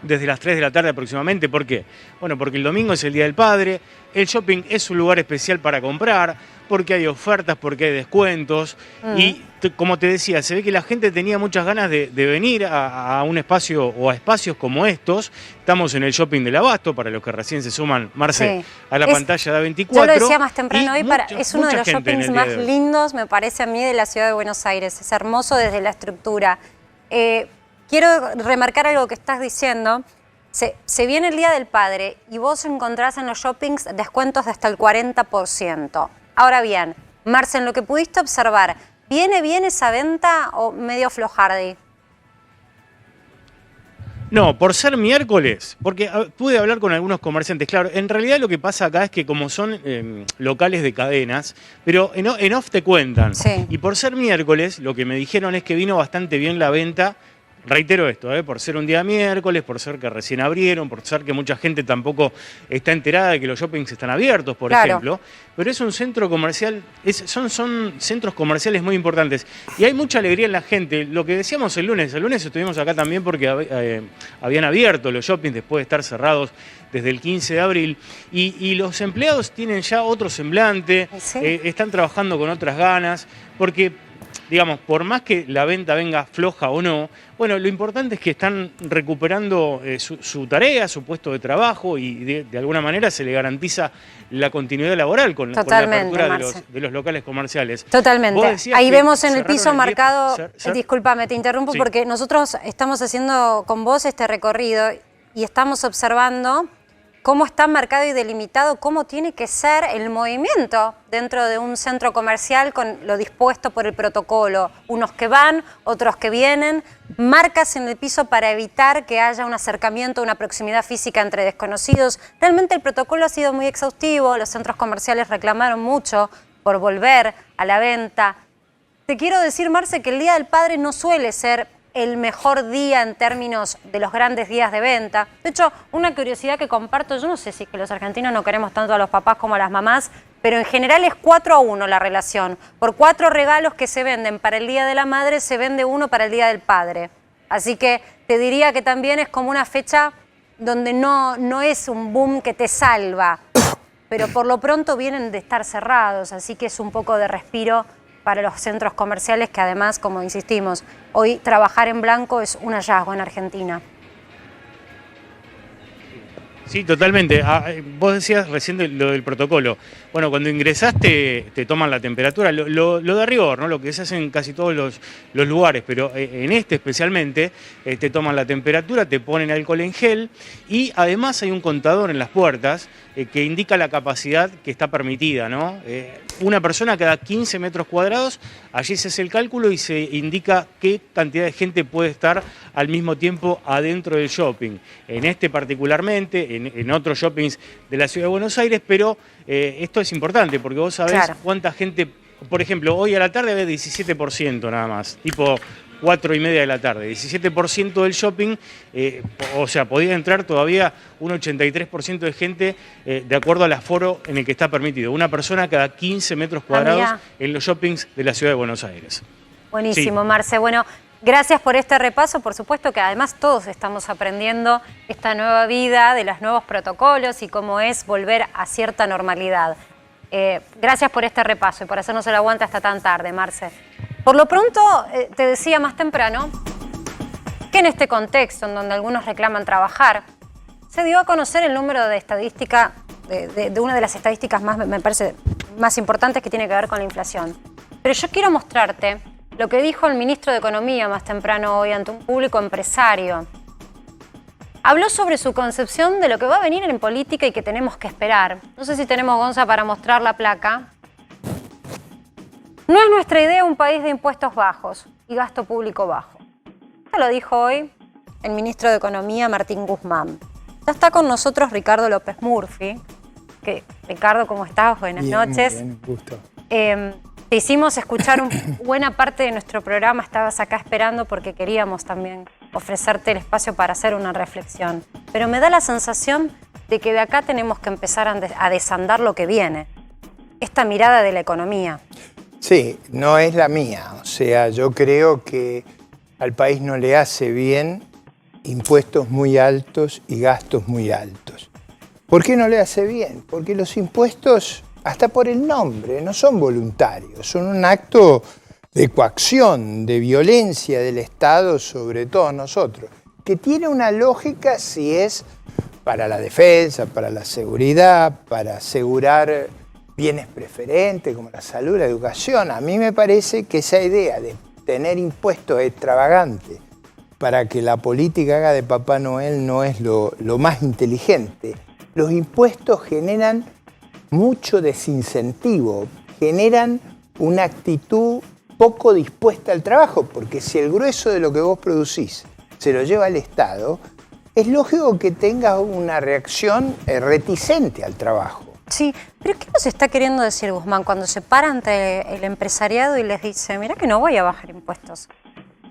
desde las 3 de la tarde aproximadamente. ¿Por qué? Bueno, porque el domingo es el Día del Padre, el shopping es un lugar especial para comprar, porque hay ofertas, porque hay descuentos y como te decía, se ve que la gente tenía muchas ganas de venir a un espacio o a espacios como estos. Estamos en el shopping del Abasto, para los que recién se suman, Marce, a la pantalla de A24. Yo lo decía más temprano hoy, es uno de los shoppings shoppings más lindos, me parece a mí, de la ciudad de Buenos Aires. Es hermoso desde la estructura. Quiero remarcar algo que estás diciendo. Se viene el Día del Padre y vos encontrás en los shoppings descuentos de hasta el 40%. Ahora bien, Marce, en lo que pudiste observar, ¿viene bien esa venta o medio flojardi? No, por ser miércoles, porque pude hablar con algunos comerciantes. Claro, en realidad lo que pasa acá es que como son locales de cadenas, pero en off te cuentan. Sí. Y por ser miércoles, lo que me dijeron es que vino bastante bien la venta. Reitero esto, por ser un día miércoles, por ser que recién abrieron, por ser que mucha gente tampoco está enterada de que los shoppings están abiertos, por ejemplo. Pero es un centro comercial, son centros comerciales muy importantes. Y hay mucha alegría en la gente. Lo que decíamos el lunes estuvimos acá también porque habían abierto los shoppings después de estar cerrados desde el 15 de abril. Y los empleados tienen ya otro semblante, están trabajando con otras ganas, porque digamos, por más que la venta venga floja o no, bueno, lo importante es que están recuperando su tarea, su puesto de trabajo y de alguna manera se le garantiza la continuidad laboral con la apertura de los locales comerciales. Totalmente. Ahí vemos en el piso marcado, discúlpame, te interrumpo porque nosotros estamos haciendo con vos este recorrido y estamos observando cómo está marcado y delimitado, cómo tiene que ser el movimiento dentro de un centro comercial con lo dispuesto por el protocolo. Unos que van, otros que vienen, marcas en el piso para evitar que haya un acercamiento, una proximidad física entre desconocidos. Realmente el protocolo ha sido muy exhaustivo, los centros comerciales reclamaron mucho por volver a la venta. Te quiero decir, Marce, que el Día del Padre no suele ser el mejor día en términos de los grandes días de venta. De hecho, una curiosidad que comparto, yo no sé si es que los argentinos no queremos tanto a los papás como a las mamás, pero en general es 4-1 la relación. Por 4 regalos que se venden para el Día de la Madre, se vende uno para el Día del Padre. Así que te diría que también es como una fecha donde no es un boom que te salva, pero por lo pronto vienen de estar cerrados, así que es un poco de respiro para los centros comerciales que además, como insistimos, hoy trabajar en blanco es un hallazgo en Argentina. Sí, totalmente. Vos decías recién lo del protocolo. Bueno, cuando ingresaste te toman la temperatura, lo de rigor, ¿no? Lo que se hace en casi todos los lugares, pero en este especialmente te toman la temperatura, te ponen alcohol en gel y además hay un contador en las puertas que indica la capacidad que está permitida, ¿no? Una persona cada 15 metros cuadrados, allí se hace el cálculo y se indica qué cantidad de gente puede estar al mismo tiempo adentro del shopping. En este particularmente, en otros shoppings de la Ciudad de Buenos Aires, pero esto es importante porque vos sabés cuánta gente, por ejemplo, hoy a la tarde había 17% nada más, tipo 4:30 de la tarde, 17% del shopping, o sea, podía entrar todavía un 83% de gente de acuerdo al aforo en el que está permitido. Una persona cada 15 metros cuadrados en los shoppings de la Ciudad de Buenos Aires. Buenísimo, Marce. Bueno, gracias por este repaso. Por supuesto que además todos estamos aprendiendo esta nueva vida de los nuevos protocolos y cómo es volver a cierta normalidad. Gracias por este repaso y por hacernos el aguante hasta tan tarde, Marce. Por lo pronto, te decía más temprano que en este contexto en donde algunos reclaman trabajar, se dio a conocer el número de estadística, de una de las estadísticas más, me parece, más importantes que tiene que ver con la inflación. Pero yo quiero mostrarte lo que dijo el ministro de Economía más temprano hoy ante un público empresario. Habló sobre su concepción de lo que va a venir en política y que tenemos que esperar. No sé si tenemos, Gonza, para mostrar la placa. No es nuestra idea un país de impuestos bajos y gasto público bajo. Esto lo dijo hoy el ministro de Economía, Martín Guzmán. Ya está con nosotros Ricardo López Murphy. Ricardo, ¿cómo estás? Buenas noches. Bien, gusto. Te hicimos escuchar buena parte de nuestro programa. Estabas acá esperando porque queríamos también ofrecerte el espacio para hacer una reflexión. Pero me da la sensación de que de acá tenemos que empezar a desandar lo que viene. Esta mirada de la economía. Sí, no es la mía. O sea, yo creo que al país no le hace bien impuestos muy altos y gastos muy altos. ¿Por qué no le hace bien? Porque los impuestos, hasta por el nombre, no son voluntarios, son un acto de coacción, de violencia del Estado sobre todos nosotros, que tiene una lógica si es para la defensa, para la seguridad, para asegurar bienes preferentes como la salud, la educación. A mí me parece que esa idea de tener impuestos extravagantes para que la política haga de Papá Noel no es lo más inteligente. Los impuestos generan mucho desincentivo, generan una actitud poco dispuesta al trabajo, porque si el grueso de lo que vos producís se lo lleva el Estado, es lógico que tengas una reacción reticente al trabajo. Sí, pero ¿qué nos está queriendo decir Guzmán cuando se para ante el empresariado y les dice, mira que no voy a bajar impuestos?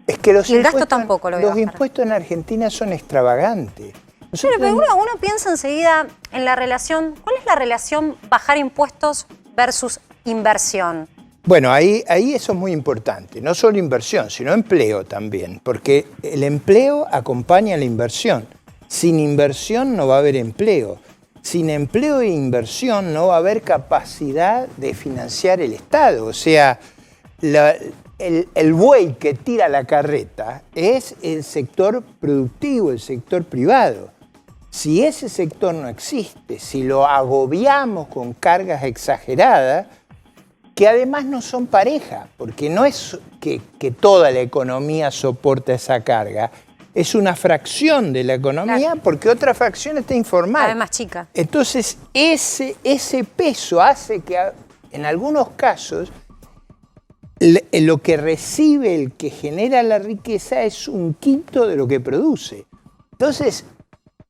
Es que los y el gasto tampoco lo voy a bajar. Los impuestos en Argentina son extravagantes. Pero uno piensa enseguida en la relación, ¿cuál es la relación bajar impuestos versus inversión? Bueno, ahí eso es muy importante, no solo inversión, sino empleo también, porque el empleo acompaña a la inversión. Sin inversión no va a haber empleo. Sin empleo e inversión no va a haber capacidad de financiar el Estado. O sea, el buey que tira la carreta es el sector productivo, el sector privado. Si ese sector no existe, si lo agobiamos con cargas exageradas, que además no son pareja, porque no es que toda la economía soporta esa carga, es una fracción de la economía, claro, porque otra fracción está informal. Además chica. Entonces, ese peso hace que en algunos casos lo que recibe el que genera la riqueza es un quinto de lo que produce. Entonces,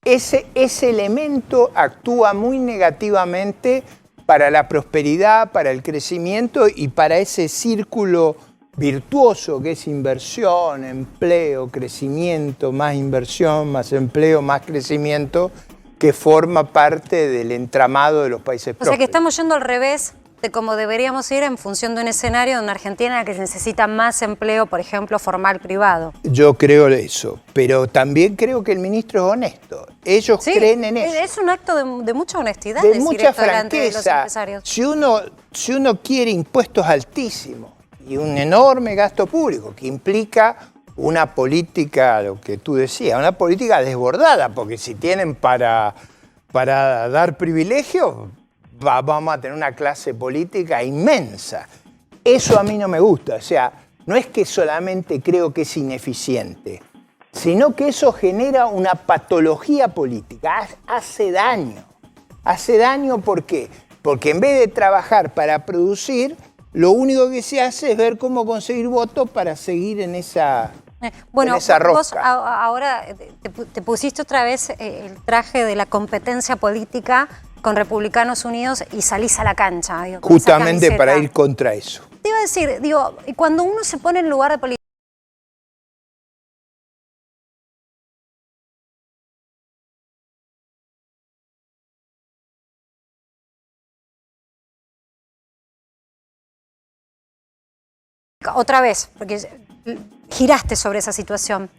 ese elemento actúa muy negativamente para la prosperidad, para el crecimiento y para ese círculo virtuoso que es inversión, empleo, crecimiento, más inversión, más empleo, más crecimiento, que forma parte del entramado de los países prósperos. O sea que estamos yendo al revés de cómo deberíamos ir en función de un escenario donde Argentina que necesita más empleo, por ejemplo, formal privado. Yo creo eso, pero también creo que el ministro es honesto. Ellos creen en eso. Es un acto de mucha honestidad, de decir mucha esto delante de los franqueza. empresarios. Si uno quiere impuestos altísimos y un enorme gasto público que implica una política, lo que tú decías, una política desbordada, porque si tienen para dar privilegios, vamos a tener una clase política inmensa. Eso a mí no me gusta. O sea, no es que solamente creo que es ineficiente, sino que eso genera una patología política. Hace daño. Hace daño, ¿por qué? Porque en vez de trabajar para producir, lo único que se hace es ver cómo conseguir votos para seguir en esa rosca. Vos ahora te pusiste otra vez el traje de la competencia política con Republicanos Unidos y salís a la cancha. Digo, justamente para ir contra eso. Te iba a decir, digo, cuando uno se pone en lugar de política, otra vez, porque giraste sobre esa situación.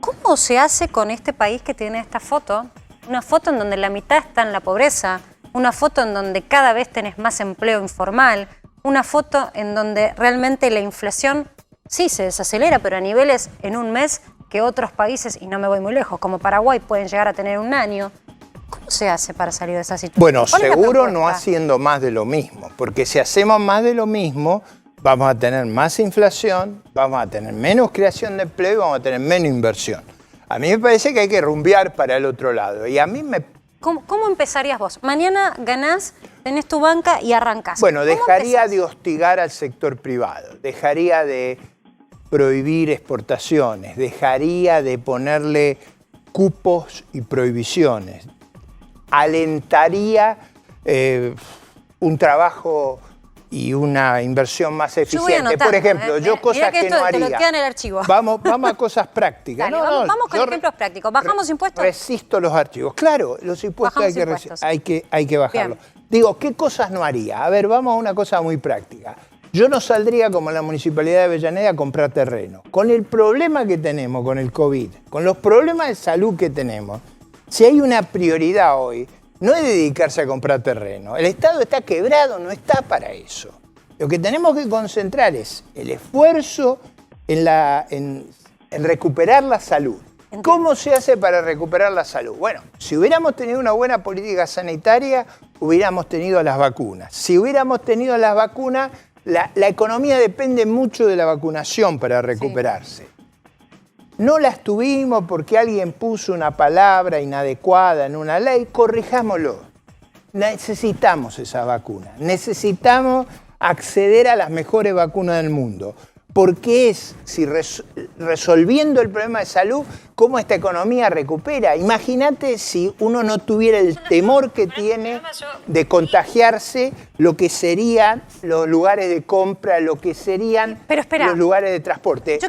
¿Cómo se hace con este país que tiene esta foto? Una foto en donde la mitad está en la pobreza, una foto en donde cada vez tenés más empleo informal, una foto en donde realmente la inflación sí se desacelera, pero a niveles en un mes que otros países, y no me voy muy lejos, como Paraguay, pueden llegar a tener un año. ¿Cómo se hace para salir de esa situación? Bueno, seguro no haciendo más de lo mismo, porque si hacemos más de lo mismo, vamos a tener más inflación, vamos a tener menos creación de empleo y vamos a tener menos inversión. A mí me parece que hay que rumbear para el otro lado. Y a mí me... ¿Cómo empezarías vos? Mañana ganás, tenés tu banca y arrancás. Bueno, dejaría de hostigar al sector privado, dejaría de prohibir exportaciones, dejaría de ponerle cupos y prohibiciones, alentaría un trabajo y una inversión más Yo voy eficiente. anotando, Por ejemplo, yo Mirá cosas que esto no te lo haría. queda en el archivo. Vamos a cosas prácticas. Dale, vamos con yo ejemplos prácticos. ¿Bajamos impuestos? Resisto los archivos. Claro, los impuestos Bajamos hay que bajarlos. Bien. Digo, ¿qué cosas no haría? A ver, vamos a una cosa muy práctica. Yo no saldría como la Municipalidad de Avellaneda a comprar terreno. Con el problema que tenemos con el COVID, con los problemas de salud que tenemos, si hay una prioridad hoy, no es dedicarse a comprar terreno. El Estado está quebrado, no está para eso. Lo que tenemos que concentrar es el esfuerzo en recuperar la salud. ¿Cómo se hace para recuperar la salud? Bueno, si hubiéramos tenido una buena política sanitaria, hubiéramos tenido las vacunas. Si hubiéramos tenido las vacunas, la economía depende mucho de la vacunación para recuperarse. Sí. No las tuvimos porque alguien puso una palabra inadecuada en una ley, corrijámoslo. Necesitamos esa vacuna, necesitamos acceder a las mejores vacunas del mundo. Porque es, si resolviendo el problema de salud, cómo esta economía recupera. Imagínate si uno no tuviera el temor que tiene de contagiarse, lo que serían los lugares de compra, lo que serían los lugares de transporte. Yo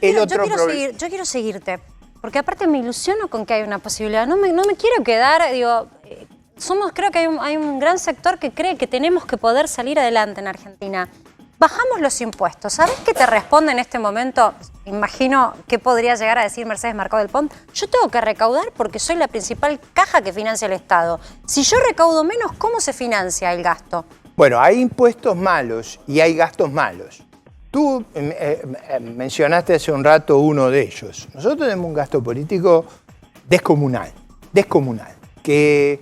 quiero seguirte, porque aparte me ilusiono con que hay una posibilidad. No me quiero quedar, digo, creo que hay un gran sector que cree que tenemos que poder salir adelante en Argentina. Bajamos los impuestos. ¿Sabés qué te responde en este momento? Imagino que podría llegar a decir Mercedes Mercado del Pont. Yo tengo que recaudar porque soy la principal caja que financia el Estado. Si yo recaudo menos, ¿cómo se financia el gasto? Bueno, hay impuestos malos y hay gastos malos. Tú mencionaste hace un rato uno de ellos. Nosotros tenemos un gasto político descomunal, que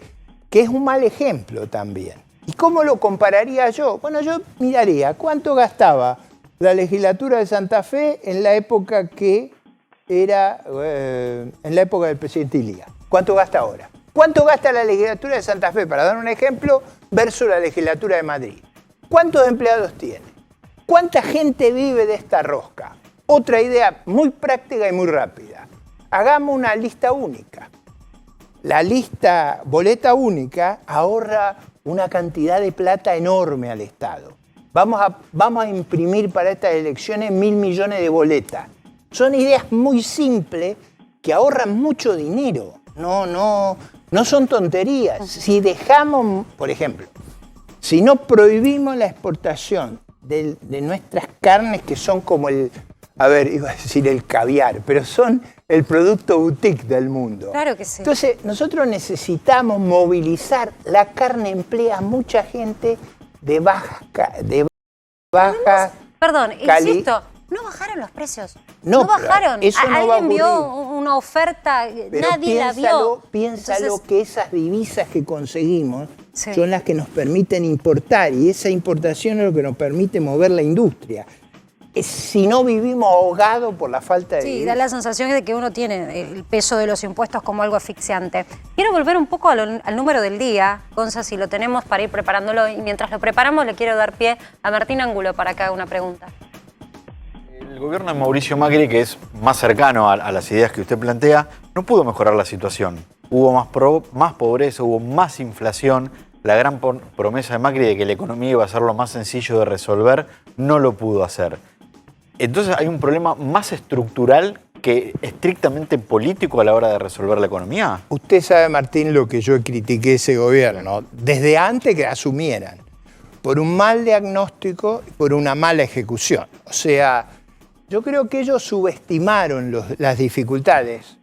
es un mal ejemplo también. ¿Y cómo lo compararía yo? Bueno, yo miraría cuánto gastaba la legislatura de Santa Fe en la época que era, en la época del presidente Ilía. ¿Cuánto gasta ahora? ¿Cuánto gasta la legislatura de Santa Fe, para dar un ejemplo, versus la legislatura de Madrid? ¿Cuántos empleados tiene? ¿Cuánta gente vive de esta rosca? Otra idea muy práctica y muy rápida. Hagamos una lista única. La lista boleta única ahorra una cantidad de plata enorme al Estado. Vamos a imprimir para estas elecciones 1.000 millones de boletas. Son ideas muy simples que ahorran mucho dinero. No son tonterías. Si dejamos, por ejemplo, si no prohibimos la exportación de nuestras carnes que son como iba a decir el caviar, pero son el producto boutique del mundo. Claro que sí. Entonces, nosotros necesitamos movilizar. La carne emplea a mucha gente de baja Perdón, insisto, no bajaron los precios. No bajaron. Eso no va a Alguien vio una oferta, pero nadie la vio. Piénsalo. Entonces, que esas divisas que conseguimos son las que nos permiten importar, y esa importación es lo que nos permite mover la industria. Si no vivimos ahogados por la falta de... Sí, da la sensación de que uno tiene el peso de los impuestos como algo asfixiante. Quiero volver un poco al número del día, Gonza, si lo tenemos para ir preparándolo, y mientras lo preparamos le quiero dar pie a Martín Angulo para que haga una pregunta. El gobierno de Mauricio Macri, que es más cercano a las ideas que usted plantea, no pudo mejorar la situación. Hubo más pobreza, hubo más inflación. La gran promesa de Macri de que la economía iba a ser lo más sencillo de resolver, no lo pudo hacer. Entonces hay un problema más estructural que estrictamente político a la hora de resolver la economía. Usted sabe, Martín, lo que yo critiqué ese gobierno, desde antes que asumieran, por un mal diagnóstico y por una mala ejecución. O sea, yo creo que ellos subestimaron las dificultades.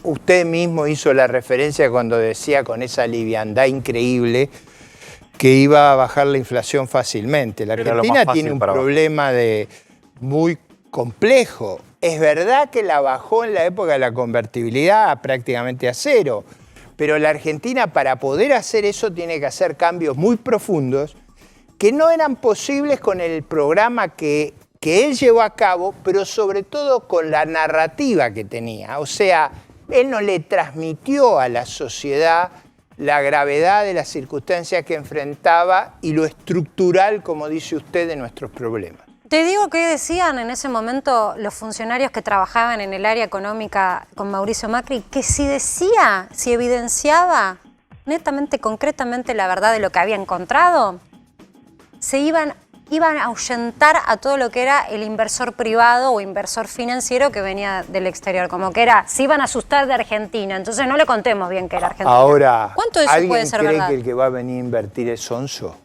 Usted mismo hizo la referencia cuando decía con esa liviandad increíble que iba a bajar la inflación fácilmente. La Argentina tiene un problema muy complejo. Es verdad que la bajó en la época de la convertibilidad prácticamente a cero, pero la Argentina, para poder hacer eso, tiene que hacer cambios muy profundos que no eran posibles con el programa que él llevó a cabo, pero sobre todo con la narrativa que tenía. O sea, él no le transmitió a la sociedad la gravedad de las circunstancias que enfrentaba y lo estructural, como dice usted, de nuestros problemas. Te digo que decían en ese momento los funcionarios que trabajaban en el área económica con Mauricio Macri, que si evidenciaba netamente, concretamente la verdad de lo que había encontrado, se iban iban a ahuyentar a todo lo que era el inversor privado o inversor financiero que venía del exterior, como que era, se iban a asustar de Argentina, entonces no le contemos bien que era Argentina. Ahora, ¿cuánto de eso puede ser ¿alguien verdad? cree que el que va a venir a invertir es sonso?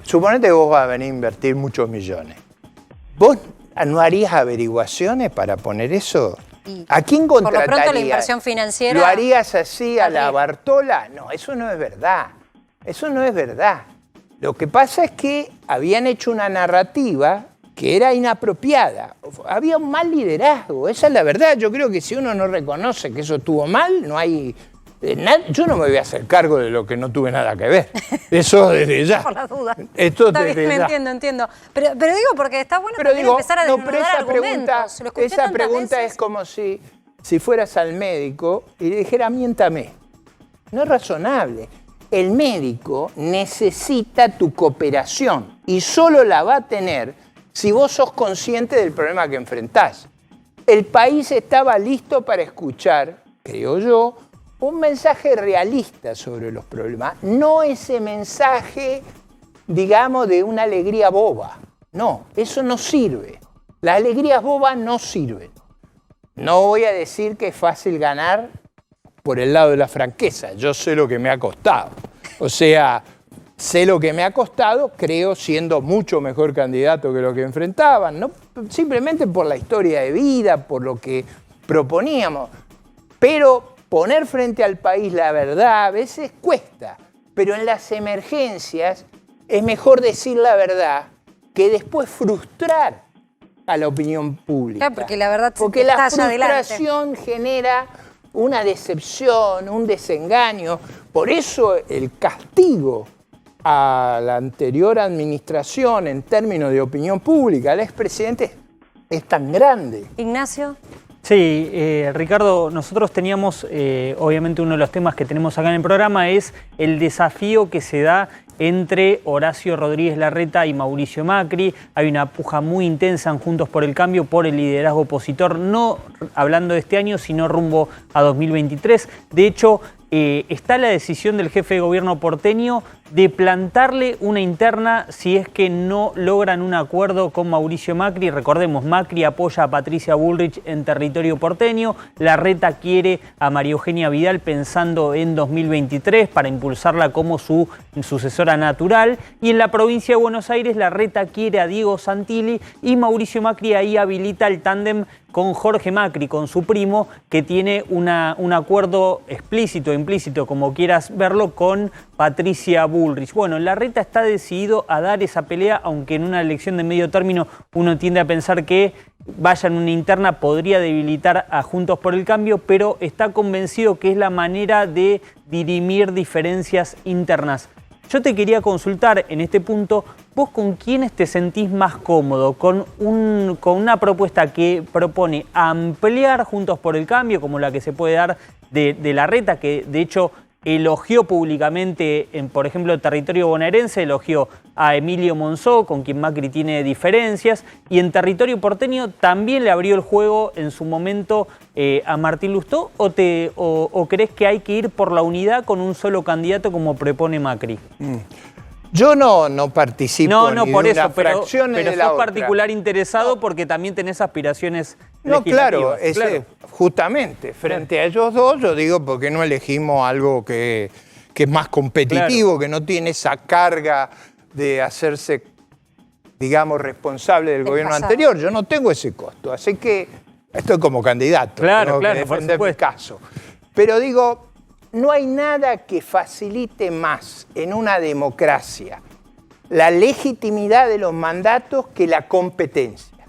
Suponete que vos vas a venir a invertir muchos millones. ¿Vos no harías averiguaciones para poner eso? ¿A quién contratarías? Por lo pronto la inversión financiera... ¿Lo harías así a la Bartola? No, eso no es verdad. Eso no es verdad. Lo que pasa es que habían hecho una narrativa que era inapropiada. Había un mal liderazgo, esa es la verdad. Yo creo que si uno no reconoce que eso estuvo mal, no hay... Yo no me voy a hacer cargo de lo que no tuve nada que ver. Eso desde ya. Por la duda. Esto Está desde bien, ya. entiendo. Pero digo, porque está bueno Pero también digo, empezar a no, desnudar pero argumentos. Lo escuché esa tantas pregunta veces. es como si fueras al médico y le dijera, miéntame. No es razonable. El médico necesita tu cooperación y solo la va a tener si vos sos consciente del problema que enfrentás. El país estaba listo para escuchar, creo yo, un mensaje realista sobre los problemas, no ese mensaje, digamos, de una alegría boba. No, eso no sirve. Las alegrías bobas no sirven. No voy a decir que es fácil ganar por el lado de la franqueza. Yo sé lo que me ha costado. O sea, sé lo que me ha costado, creo, siendo mucho mejor candidato que lo que enfrentaban, ¿no? Simplemente por la historia de vida, por lo que proponíamos. Pero poner frente al país la verdad a veces cuesta. Pero en las emergencias es mejor decir la verdad que después frustrar a la opinión pública. Claro, porque la verdad porque la está allá adelante. frustración genera una decepción, un desengaño. Por eso el castigo a la anterior administración en términos de opinión pública, al expresidente, es tan grande. Ignacio. Sí, Ricardo, nosotros teníamos, obviamente uno de los temas que tenemos acá en el programa es el desafío que se da entre Horacio Rodríguez Larreta y Mauricio Macri. Hay una puja muy intensa en Juntos por el Cambio por el liderazgo opositor, no hablando de este año, sino rumbo a 2023. De hecho, está la decisión del jefe de gobierno porteño de plantarle una interna si es que no logran un acuerdo con Mauricio Macri. Recordemos, Macri apoya a Patricia Bullrich en territorio porteño, Larreta quiere a María Eugenia Vidal pensando en 2023 para impulsarla como su sucesora natural, y en la provincia de Buenos Aires Larreta quiere a Diego Santilli y Mauricio Macri ahí habilita el tándem con Jorge Macri, con su primo, que tiene un acuerdo explícito o implícito, como quieras verlo, con Patricia Bullrich. Bueno, Larreta está decidido a dar esa pelea, aunque en una elección de medio término uno tiende a pensar que vaya en una interna podría debilitar a Juntos por el Cambio, pero está convencido que es la manera de dirimir diferencias internas. Yo te quería consultar en este punto, ¿vos con quiénes te sentís más cómodo? ¿Con una propuesta que propone ampliar Juntos por el Cambio, como la que se puede dar de Larreta, que de hecho elogió públicamente, por ejemplo, el territorio bonaerense, elogió a Emilio Monzó, con quien Macri tiene diferencias, y en territorio porteño también le abrió el juego en su momento a Martín Lustó, o crees que hay que ir por la unidad con un solo candidato como propone Macri? Yo no participo ni por de eso, una fracción ni pero de la sos otra. particular interesado porque también tenés aspiraciones No, claro, legislativas. justamente, frente a ellos dos, yo digo, ¿por qué no elegimos algo que es más competitivo, que no tiene esa carga de hacerse, digamos, responsable del gobierno pasado. anterior? Yo no tengo ese costo, así que estoy como candidato. Claro, tengo que por defender mi supuesto. caso. Pero digo, no hay nada que facilite más en una democracia la legitimidad de los mandatos que la competencia.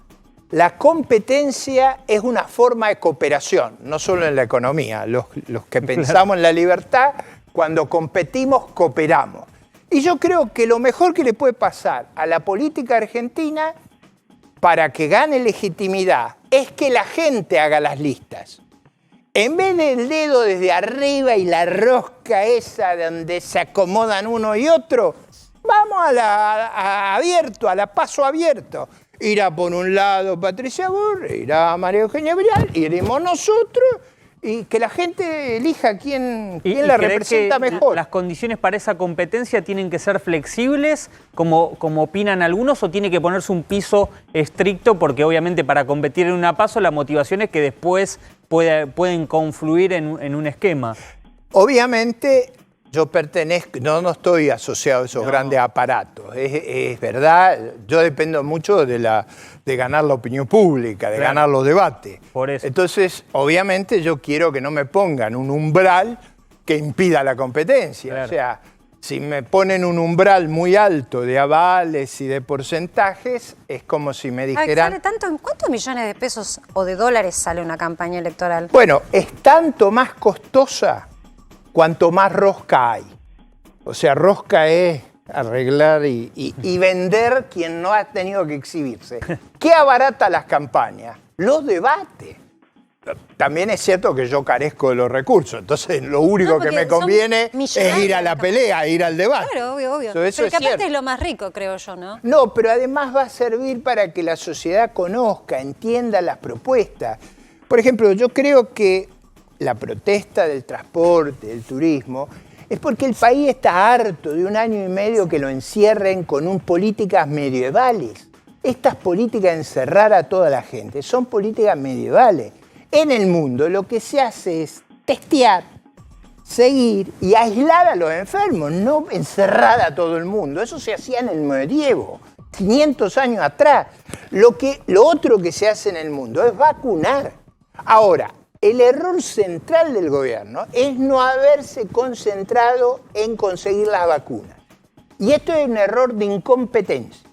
La competencia es una forma de cooperación, no solo en la economía. Los que pensamos en la libertad, cuando competimos, cooperamos. Y yo creo que lo mejor que le puede pasar a la política argentina para que gane legitimidad es que la gente haga las listas. En vez del dedo desde arriba y la rosca esa donde se acomodan uno y otro, vamos a la paso abierto. Irá por un lado Patricia Bullrich, irá María Eugenia Vidal, iremos nosotros y que la gente elija quién ¿Y la crees representa que mejor. las condiciones para esa competencia tienen que ser flexibles, como opinan algunos, o tiene que ponerse un piso estricto? Porque obviamente para competir en una PASO la motivación es que después pueden confluir en un esquema. Obviamente yo pertenezco, no estoy asociado a esos grandes aparatos, es verdad, yo dependo mucho de ganar la opinión pública, de ganar los debates. Por eso. Entonces, obviamente yo quiero que no me pongan un umbral que impida la competencia. Claro. O sea, si me ponen un umbral muy alto de avales y de porcentajes, es como si me dijeran... ¿Sale tanto? ¿En cuántos millones de pesos o de dólares sale una campaña electoral? Bueno, es tanto más costosa cuanto más rosca hay. O sea, rosca es arreglar y vender quien no ha tenido que exhibirse. ¿Qué abarata las campañas? Los debates. También es cierto que yo carezco de los recursos, entonces lo único que me conviene es ir a la pelea, ir al debate. Claro, obvio. Eso Pero es que aparte cierto. es lo más rico, creo yo, ¿no? No, pero además va a servir para que la sociedad conozca, entienda las propuestas. Por ejemplo, yo creo que la protesta del transporte, del turismo, es porque el país está harto de 1 año y medio que lo encierren con políticas medievales. Estas políticas de encerrar a toda la gente son políticas medievales. En el mundo lo que se hace es testear, seguir y aislar a los enfermos, no encerrar a todo el mundo. Eso se hacía en el medievo, 500 años atrás. Lo otro que se hace en el mundo es vacunar. Ahora, el error central del gobierno es no haberse concentrado en conseguir las vacunas. Y esto es un error de incompetencia.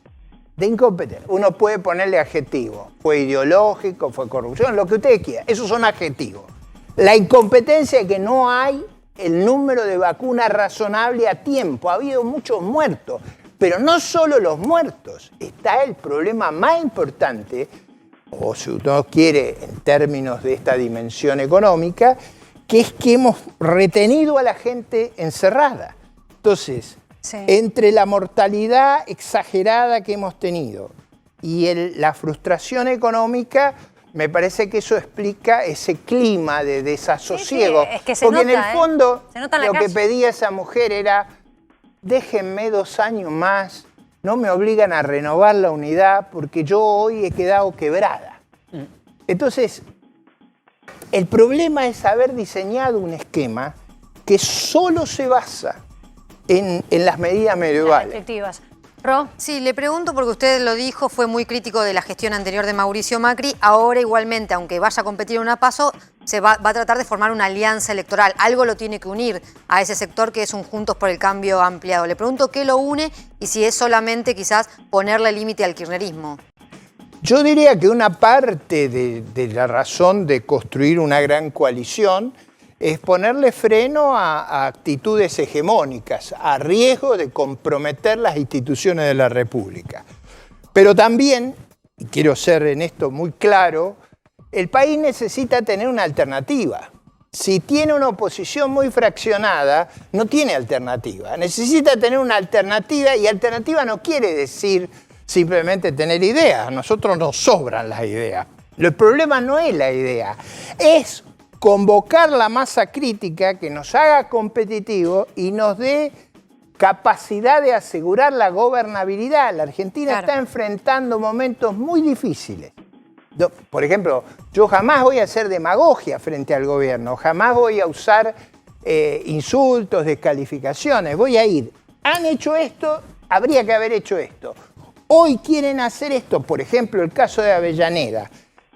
Uno puede ponerle adjetivos. Fue ideológico, fue corrupción, lo que ustedes quieran. Esos son adjetivos. La incompetencia es que no hay el número de vacunas razonable a tiempo. Ha habido muchos muertos. Pero no solo los muertos. Está el problema más importante, o si uno quiere en términos de esta dimensión económica, que es que hemos retenido a la gente encerrada. Entonces, entre la mortalidad exagerada que hemos tenido y la frustración económica, me parece que eso explica ese clima de desasosiego. Es que porque en el fondo lo que calle. pedía esa mujer era: déjenme 2 años más, no me obligan a renovar la unidad porque yo hoy he quedado quebrada. Entonces, el problema es haber diseñado un esquema que solo se basa en las medidas medievales. Efectivas. Ro. Sí, le pregunto porque usted lo dijo, fue muy crítico de la gestión anterior de Mauricio Macri. Ahora igualmente, aunque vaya a competir en una PASO, se va a tratar de formar una alianza electoral. Algo lo tiene que unir a ese sector que es un Juntos por el Cambio ampliado. Le pregunto qué lo une y si es solamente quizás ponerle límite al kirchnerismo. Yo diría que una parte de la razón de construir una gran coalición es ponerle freno a actitudes hegemónicas, a riesgo de comprometer las instituciones de la República. Pero también, y quiero ser en esto muy claro, el país necesita tener una alternativa. Si tiene una oposición muy fraccionada, no tiene alternativa. Necesita tener una alternativa, y alternativa no quiere decir simplemente tener ideas. A nosotros nos sobran las ideas. El problema no es la idea, es convocar la masa crítica que nos haga competitivos y nos dé capacidad de asegurar la gobernabilidad. La Argentina está enfrentando momentos muy difíciles. Por ejemplo, yo jamás voy a hacer demagogia frente al gobierno, jamás voy a usar insultos, descalificaciones. Voy a ir, han hecho esto, habría que haber hecho esto. Hoy quieren hacer esto, por ejemplo, el caso de Avellaneda.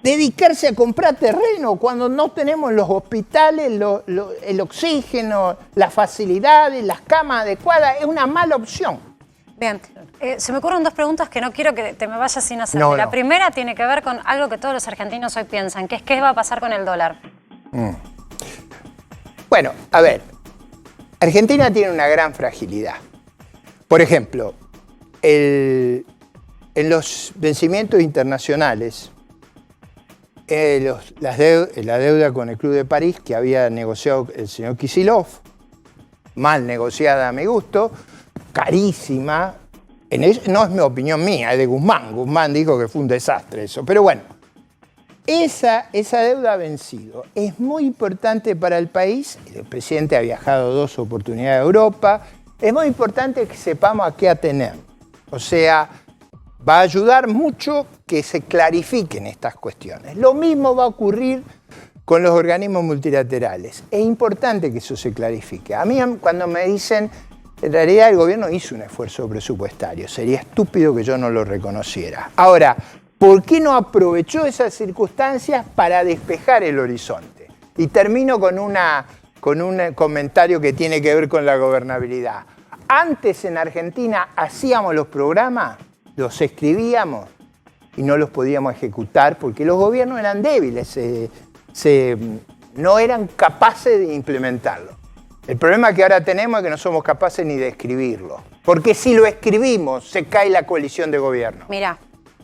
Dedicarse a comprar terreno cuando no tenemos los hospitales, el oxígeno, las facilidades, las camas adecuadas, es una mala opción. Bien, se me ocurren 2 preguntas que no quiero que te me vayas sin hacer. No, La no. primera tiene que ver con algo que todos los argentinos hoy piensan, que es qué va a pasar con el dólar. Bueno, a ver, Argentina tiene una gran fragilidad. Por ejemplo, en los vencimientos internacionales, la deuda con el Club de París que había negociado el señor Kicillof, mal negociada a mi gusto, carísima, no es mi opinión mía, es de Guzmán. Guzmán dijo que fue un desastre eso, pero bueno, esa deuda ha vencido. Es muy importante para el país. El presidente ha viajado 2 oportunidades a Europa. Es muy importante que sepamos a qué atener. O sea, va a ayudar mucho que se clarifiquen estas cuestiones. Lo mismo va a ocurrir con los organismos multilaterales. Es importante que eso se clarifique. A mí cuando me dicen, en realidad el gobierno hizo un esfuerzo presupuestario, sería estúpido que yo no lo reconociera. Ahora, ¿por qué no aprovechó esas circunstancias para despejar el horizonte? Y termino con un comentario que tiene que ver con la gobernabilidad. Antes en Argentina hacíamos los programas, los escribíamos y no los podíamos ejecutar porque los gobiernos eran débiles, no eran capaces de implementarlo. El problema que ahora tenemos es que no somos capaces ni de escribirlo. Porque si lo escribimos, se cae la coalición de gobierno. Mira,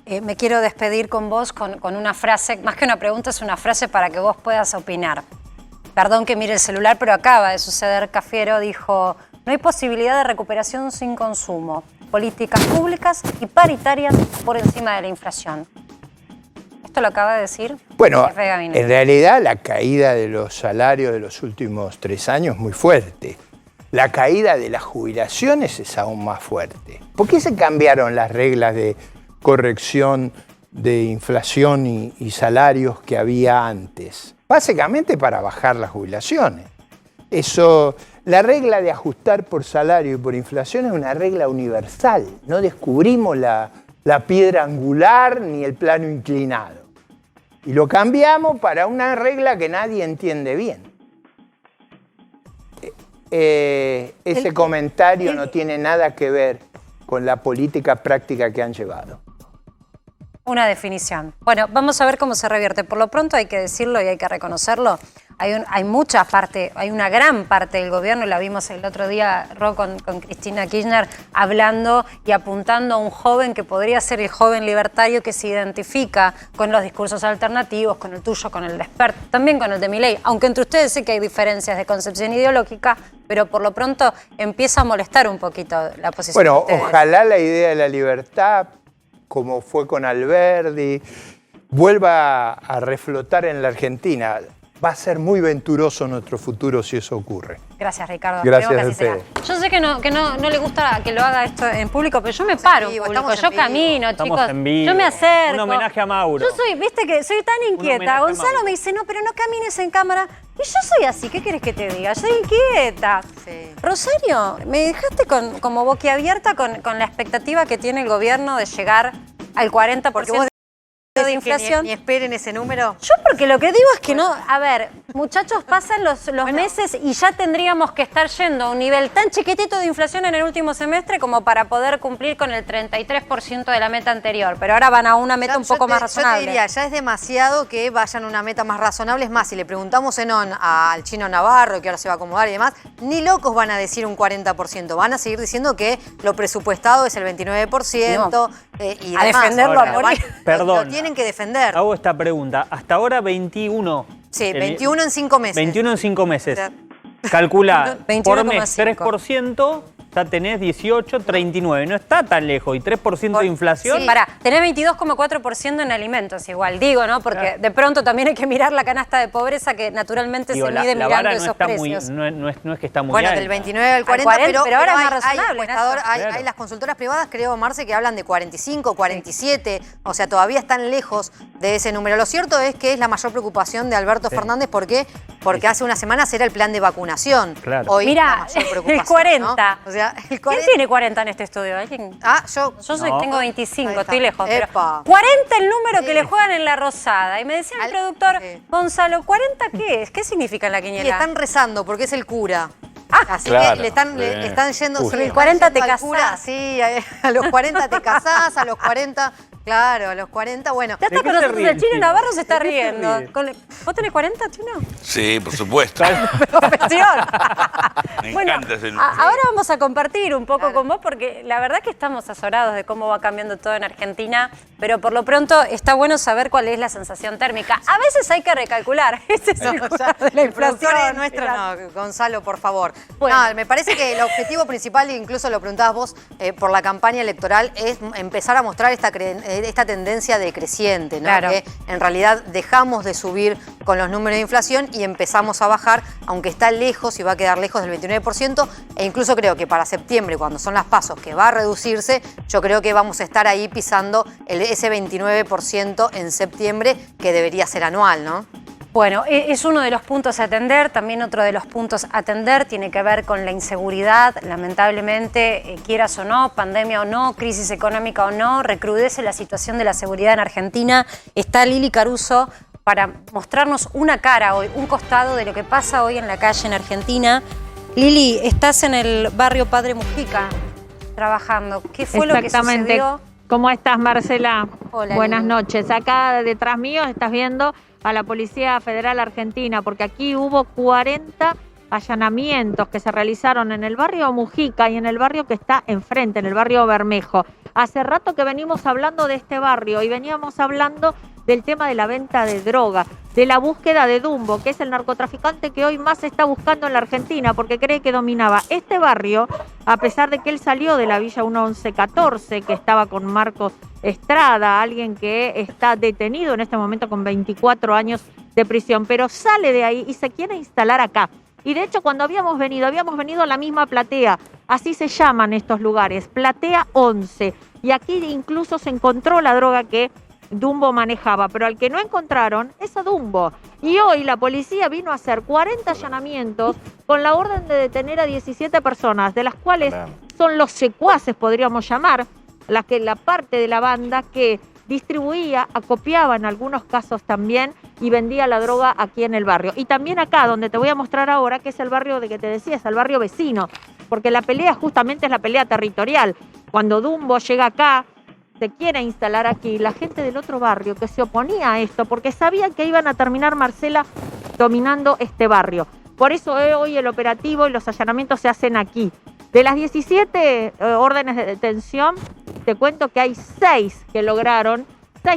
me quiero despedir con vos con una frase, más que una pregunta, es una frase para que vos puedas opinar. Perdón que mire el celular, pero acaba de suceder. Cafiero dijo, no hay posibilidad de recuperación sin consumo. Políticas públicas y paritarias por encima de la inflación. ¿Esto lo acaba de decir? Bueno, en realidad la caída de los salarios de los últimos 3 años es muy fuerte. La caída de las jubilaciones es aún más fuerte. ¿Por qué se cambiaron las reglas de corrección de inflación y salarios que había antes? Básicamente para bajar las jubilaciones. La regla de ajustar por salario y por inflación es una regla universal. No descubrimos la piedra angular ni el plano inclinado. Y lo cambiamos para una regla que nadie entiende bien. Ese comentario no tiene nada que ver con la política práctica que han llevado. Una definición. Bueno, vamos a ver cómo se revierte. Por lo pronto hay que decirlo y hay que reconocerlo. Hay mucha parte, hay una gran parte del gobierno, y la vimos el otro día, Ro, con Cristina Kirchner, hablando y apuntando a un joven que podría ser el joven libertario que se identifica con los discursos alternativos, con el tuyo, con el de Spert, también con el de Milei. Aunque entre ustedes sé que hay diferencias de concepción ideológica, pero por lo pronto empieza a molestar un poquito la posición de ustedes. Ojalá la idea de la libertad, como fue con Alberdi, vuelva a reflotar en la Argentina. Va a ser muy venturoso nuestro futuro si eso ocurre. Gracias, Ricardo. Gracias a ustedes. Yo sé que no le gusta que lo haga esto en público, pero yo me paro en público, yo camino, Estamos chicos. en vivo. Yo me acerco. Un homenaje a Mauro. Yo soy, viste que soy tan inquieta. Gonzalo me dice, no, pero no camines en cámara. Y yo soy así, ¿qué querés que te diga? Soy inquieta. Sí. Rosario, me dejaste como boquiabierta con la expectativa que tiene el gobierno de llegar al 40% de inflación. Ni esperen ese número. Yo porque lo que digo es que no, a ver, muchachos, pasan los meses y ya tendríamos que estar yendo a un nivel tan chiquitito de inflación en el último semestre como para poder cumplir con el 33% de la meta anterior. Pero ahora van a una meta un poco más razonable. Yo te diría, ya es demasiado que vayan a una meta más razonable. Es más, si le preguntamos en ON al Chino Navarro, que ahora se va a acomodar y demás, ni locos van a decir un 40%. Van a seguir diciendo que lo presupuestado es el 29%. No. Y a demás. defenderlo a morir. Perdón. Lo tienen que defender. Hago esta pregunta. Hasta ahora 21. Sí, 21 en 5 meses. 21 en 5 meses. O sea, Calcula 21,5. por mes 3%, ya tenés 18, 39. No está tan lejos. Y 3% de inflación. Sí, pará, tenés 22,4% en alimentos igual, digo, ¿no? Porque de pronto también hay que mirar la canasta de pobreza que naturalmente se mide la mirando vara no esos está precios. no es que está muy bueno, alta. del 29 al 40, pero ahora es más hay razonable, Nacho. hay las consultoras privadas, creo, Marce, que hablan de 45, 47, o sea, todavía están lejos de ese número. Lo cierto es que es la mayor preocupación de Alberto Fernández, porque hace unas semanas era el plan de vacunación. Claro. Hoy Mirá, la mayor preocupación, el 40. ¿no? O sea, el 40. ¿Quién tiene 40 en este estudio? ¿Alguien? Yo Tengo 25, Ahí está. estoy lejos. Pero Epa. 40 el número Sí. que le juegan en la Rosada. Y me decía el productor, sí. Gonzalo, ¿40 qué es? ¿Qué significa en la Y quiniela? están rezando porque es el cura. Así Claro, que le están yendo... Justo. sí, le El 40 están te yendo al cura, casás. sí, a los 40 te casás, a los 40... Claro, a los 40, bueno. Ya ¿De está qué con se nosotros ríe el Chino Chino? Navarro, se está ¿De qué se riendo. ríe? ¿Vos tenés 40, Chino? Sí, por supuesto. Profesión. Me Bueno, encanta ese número. ahora vamos a compartir un poco con vos porque la verdad que estamos azorados de cómo va cambiando todo en Argentina, pero por lo pronto está bueno saber cuál es la sensación térmica. A veces hay que recalcular. Ese es el cuadro de la El productor inflación. es nuestro, no, Gonzalo, por favor. Bueno. No, me parece que el objetivo principal, incluso lo preguntabas vos por la campaña electoral, es empezar a mostrar esta esta tendencia decreciente, ¿no? Claro. Que en realidad dejamos de subir con los números de inflación y empezamos a bajar, aunque está lejos y va a quedar lejos del 29%, e incluso creo que para septiembre, cuando son las pasos, que va a reducirse, yo creo que vamos a estar ahí pisando ese 29% en septiembre, que debería ser anual, ¿no? Bueno, es uno de los puntos a atender. También otro de los puntos a atender tiene que ver con la inseguridad. Lamentablemente, quieras o no, pandemia o no, crisis económica o no, recrudece la situación de la seguridad en Argentina. Está Lili Caruso para mostrarnos una cara hoy, un costado de lo que pasa hoy en la calle en Argentina. Lili, estás en el barrio Padre Mujica trabajando. ¿Qué fue lo que sucedió? ¿Cómo estás, Marcela? Hola, Buenas Lili. noches. Acá detrás mío estás viendo a la Policía Federal Argentina, porque aquí hubo 40 allanamientos que se realizaron en el barrio Mujica y en el barrio que está enfrente, en el barrio Bermejo. Hace rato que venimos hablando de este barrio y veníamos hablando del tema de la venta de droga, de la búsqueda de Dumbo, que es el narcotraficante que hoy más se está buscando en la Argentina porque cree que dominaba este barrio, a pesar de que él salió de la Villa 1114, que estaba con Marcos Estrada, alguien que está detenido en este momento con 24 años de prisión, pero sale de ahí y se quiere instalar acá. Y de hecho cuando habíamos venido a la misma platea, así se llaman estos lugares, Platea 11, y aquí incluso se encontró la droga que Dumbo manejaba, pero al que no encontraron es a Dumbo. Y hoy la policía vino a hacer 40 allanamientos con la orden de detener a 17 personas, de las cuales son los secuaces, podríamos llamar, la parte de la banda que distribuía, acopiaba en algunos casos también y vendía la droga aquí en el barrio. Y también acá, donde te voy a mostrar ahora, que es el barrio de que te decía, es el barrio vecino, porque la pelea justamente es la pelea territorial. Cuando Dumbo llega acá, se quiere instalar aquí, la gente del otro barrio que se oponía a esto, porque sabían que iban a terminar, Marcela, dominando este barrio. Por eso hoy el operativo y los allanamientos se hacen aquí. De las 17 órdenes de detención, te cuento que hay 6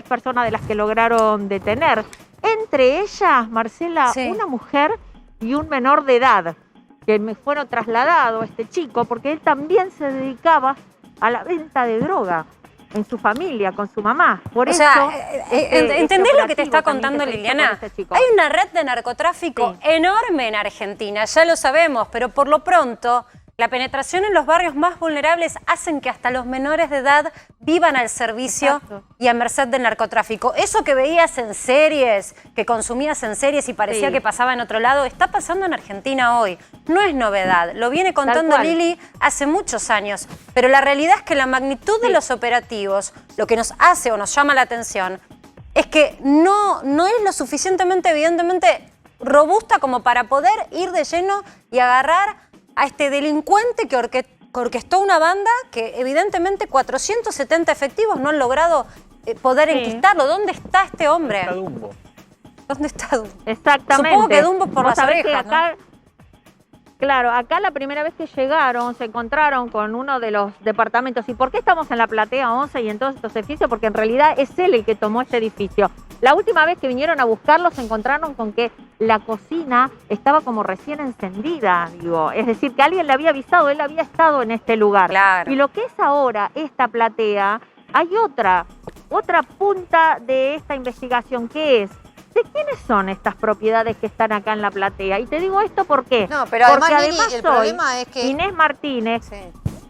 personas de las que lograron detener. Entre ellas, Marcela, Sí. una mujer y un menor de edad, que me fueron trasladados este chico, porque él también se dedicaba a la venta de droga en su familia, con su mamá. Por O eso, sea, ¿entendés lo que te operativo está también contando que se hizo Liliana? con este chico. Hay una red de narcotráfico enorme en Argentina, ya lo sabemos, pero por lo pronto la penetración en los barrios más vulnerables hacen que hasta los menores de edad vivan al servicio y a merced del narcotráfico. Eso que veías en series, que consumías en series y parecía que pasaba en otro lado, está pasando en Argentina hoy. No es novedad, lo viene contando Lili hace muchos años, pero la realidad es que la magnitud de los operativos, lo que nos hace o nos llama la atención, es que no es lo suficientemente, evidentemente, robusta como para poder ir de lleno y agarrar a este delincuente que orquestó una banda que evidentemente 470 efectivos no han logrado poder enquistarlo. ¿Dónde está este hombre? Está Dumbo. ¿Dónde está Dumbo? Exactamente. Supongo que Dumbo por Vos las sabés que orejas, acá, ¿no? Claro, acá la primera vez que llegaron se encontraron con uno de los departamentos. ¿Y por qué estamos en la Platea 11 y en todos estos edificios? Porque en realidad es él el que tomó este edificio. La última vez que vinieron a buscarlo se encontraron con que la cocina estaba como recién encendida, digo. Es decir, que alguien le había avisado, él había estado en este lugar. Claro. Y lo que es ahora esta platea, hay otra punta de esta investigación que es: ¿de quiénes son estas propiedades que están acá en la platea? Y te digo esto ¿por qué? No, pero porque además, Lili, además el hoy problema es que... Inés Martínez, Sí.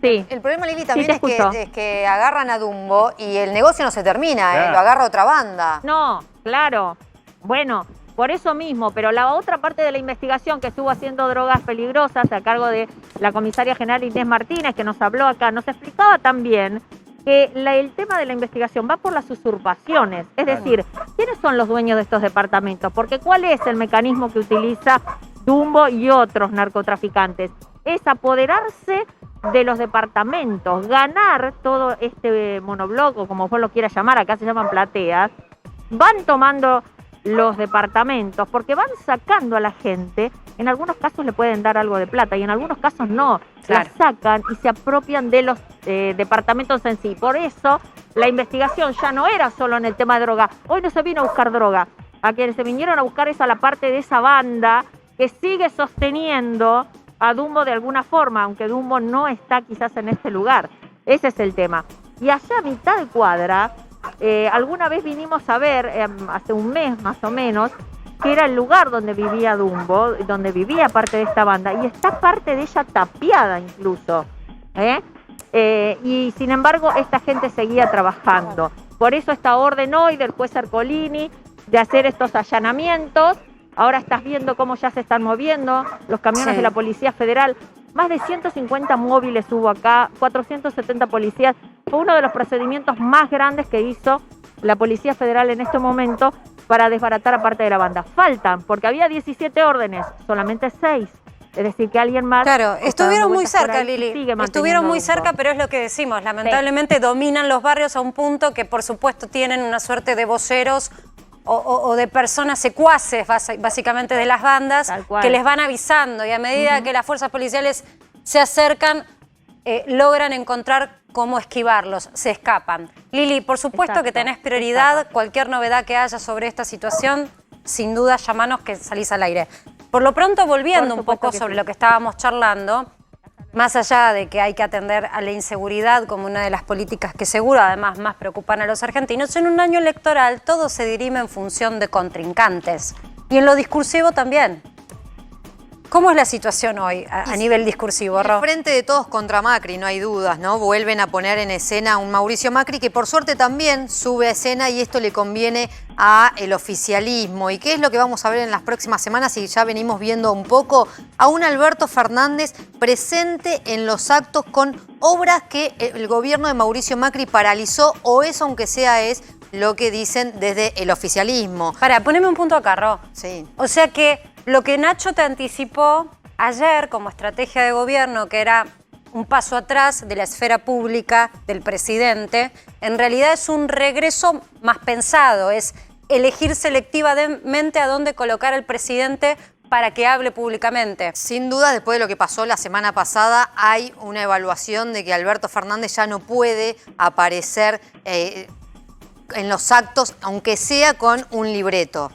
sí, El problema, Lili, también te es, escucho. es que agarran a Dumbo y el negocio no se termina, Claro. lo agarra otra banda. no, claro, bueno, por eso mismo, pero la otra parte de la investigación que estuvo haciendo drogas peligrosas a cargo de la comisaria general Inés Martínez, que nos habló acá, nos explicaba también que el tema de la investigación va por las usurpaciones, es decir, ¿quiénes son los dueños de estos departamentos? Porque ¿cuál es el mecanismo que utiliza Dumbo y otros narcotraficantes? Es apoderarse de los departamentos, ganar todo este monobloco, como vos lo quieras llamar, acá se llaman plateas, van tomando los departamentos porque van sacando a la gente. En algunos casos le pueden dar algo de plata y en algunos casos no. Claro. La sacan y se apropian de los departamentos en sí. Por eso la investigación ya no era solo en el tema de droga. Hoy no se vino a buscar droga. A quienes se vinieron a buscar es a la parte de esa banda que sigue sosteniendo a Dumbo de alguna forma, aunque Dumbo no está quizás en este lugar. Ese es el tema. Y allá a mitad de cuadra Alguna vez vinimos a ver, hace un mes más o menos, que era el lugar donde vivía Dumbo, donde vivía parte de esta banda, y está parte de ella tapiada incluso, y sin embargo esta gente seguía trabajando. Por eso esta orden hoy del juez Ercolini de hacer estos allanamientos. Ahora estás viendo cómo ya se están moviendo los camiones de la Policía Federal. Más de 150 móviles hubo acá, 470 policías. Fue uno de los procedimientos más grandes que hizo la Policía Federal en este momento para desbaratar a parte de la banda. Faltan, porque había 17 órdenes, solamente 6. Es decir, que alguien más... Claro, estuvieron muy cerca, Lili. Estuvieron muy cerca, pero es lo que decimos. Lamentablemente dominan los barrios a un punto que, por supuesto, tienen una suerte de voceros o de personas secuaces, básicamente, de las bandas, que les van avisando. Y a medida que las fuerzas policiales se acercan, logran encontrar cómo esquivarlos, se escapan. Lili, por supuesto que tenés prioridad. Cualquier novedad que haya sobre esta situación, sin duda, llamanos que salís al aire. Por lo pronto, volviendo un poco sobre lo que estábamos charlando, más allá de que hay que atender a la inseguridad como una de las políticas que seguro además más preocupan a los argentinos, en un año electoral todo se dirime en función de contrincantes. Y en lo discursivo también. ¿Cómo es la situación hoy a nivel discursivo, Ro? El frente de todos contra Macri, no hay dudas, ¿no? Vuelven a poner en escena a un Mauricio Macri que por suerte también sube a escena y esto le conviene a el oficialismo. ¿Y qué es lo que vamos a ver en las próximas semanas? Y ya venimos viendo un poco a un Alberto Fernández presente en los actos con obras que el gobierno de Mauricio Macri paralizó, o eso aunque sea es lo que dicen desde el oficialismo. Para, poneme un punto acá, Ro. Sí. O sea que lo que Nacho te anticipó ayer como estrategia de gobierno, que era un paso atrás de la esfera pública del presidente, en realidad es un regreso más pensado, es elegir selectivamente a dónde colocar al presidente para que hable públicamente. Sin duda, después de lo que pasó la semana pasada, hay una evaluación de que Alberto Fernández ya no puede aparecer en los actos, aunque sea con un libreto.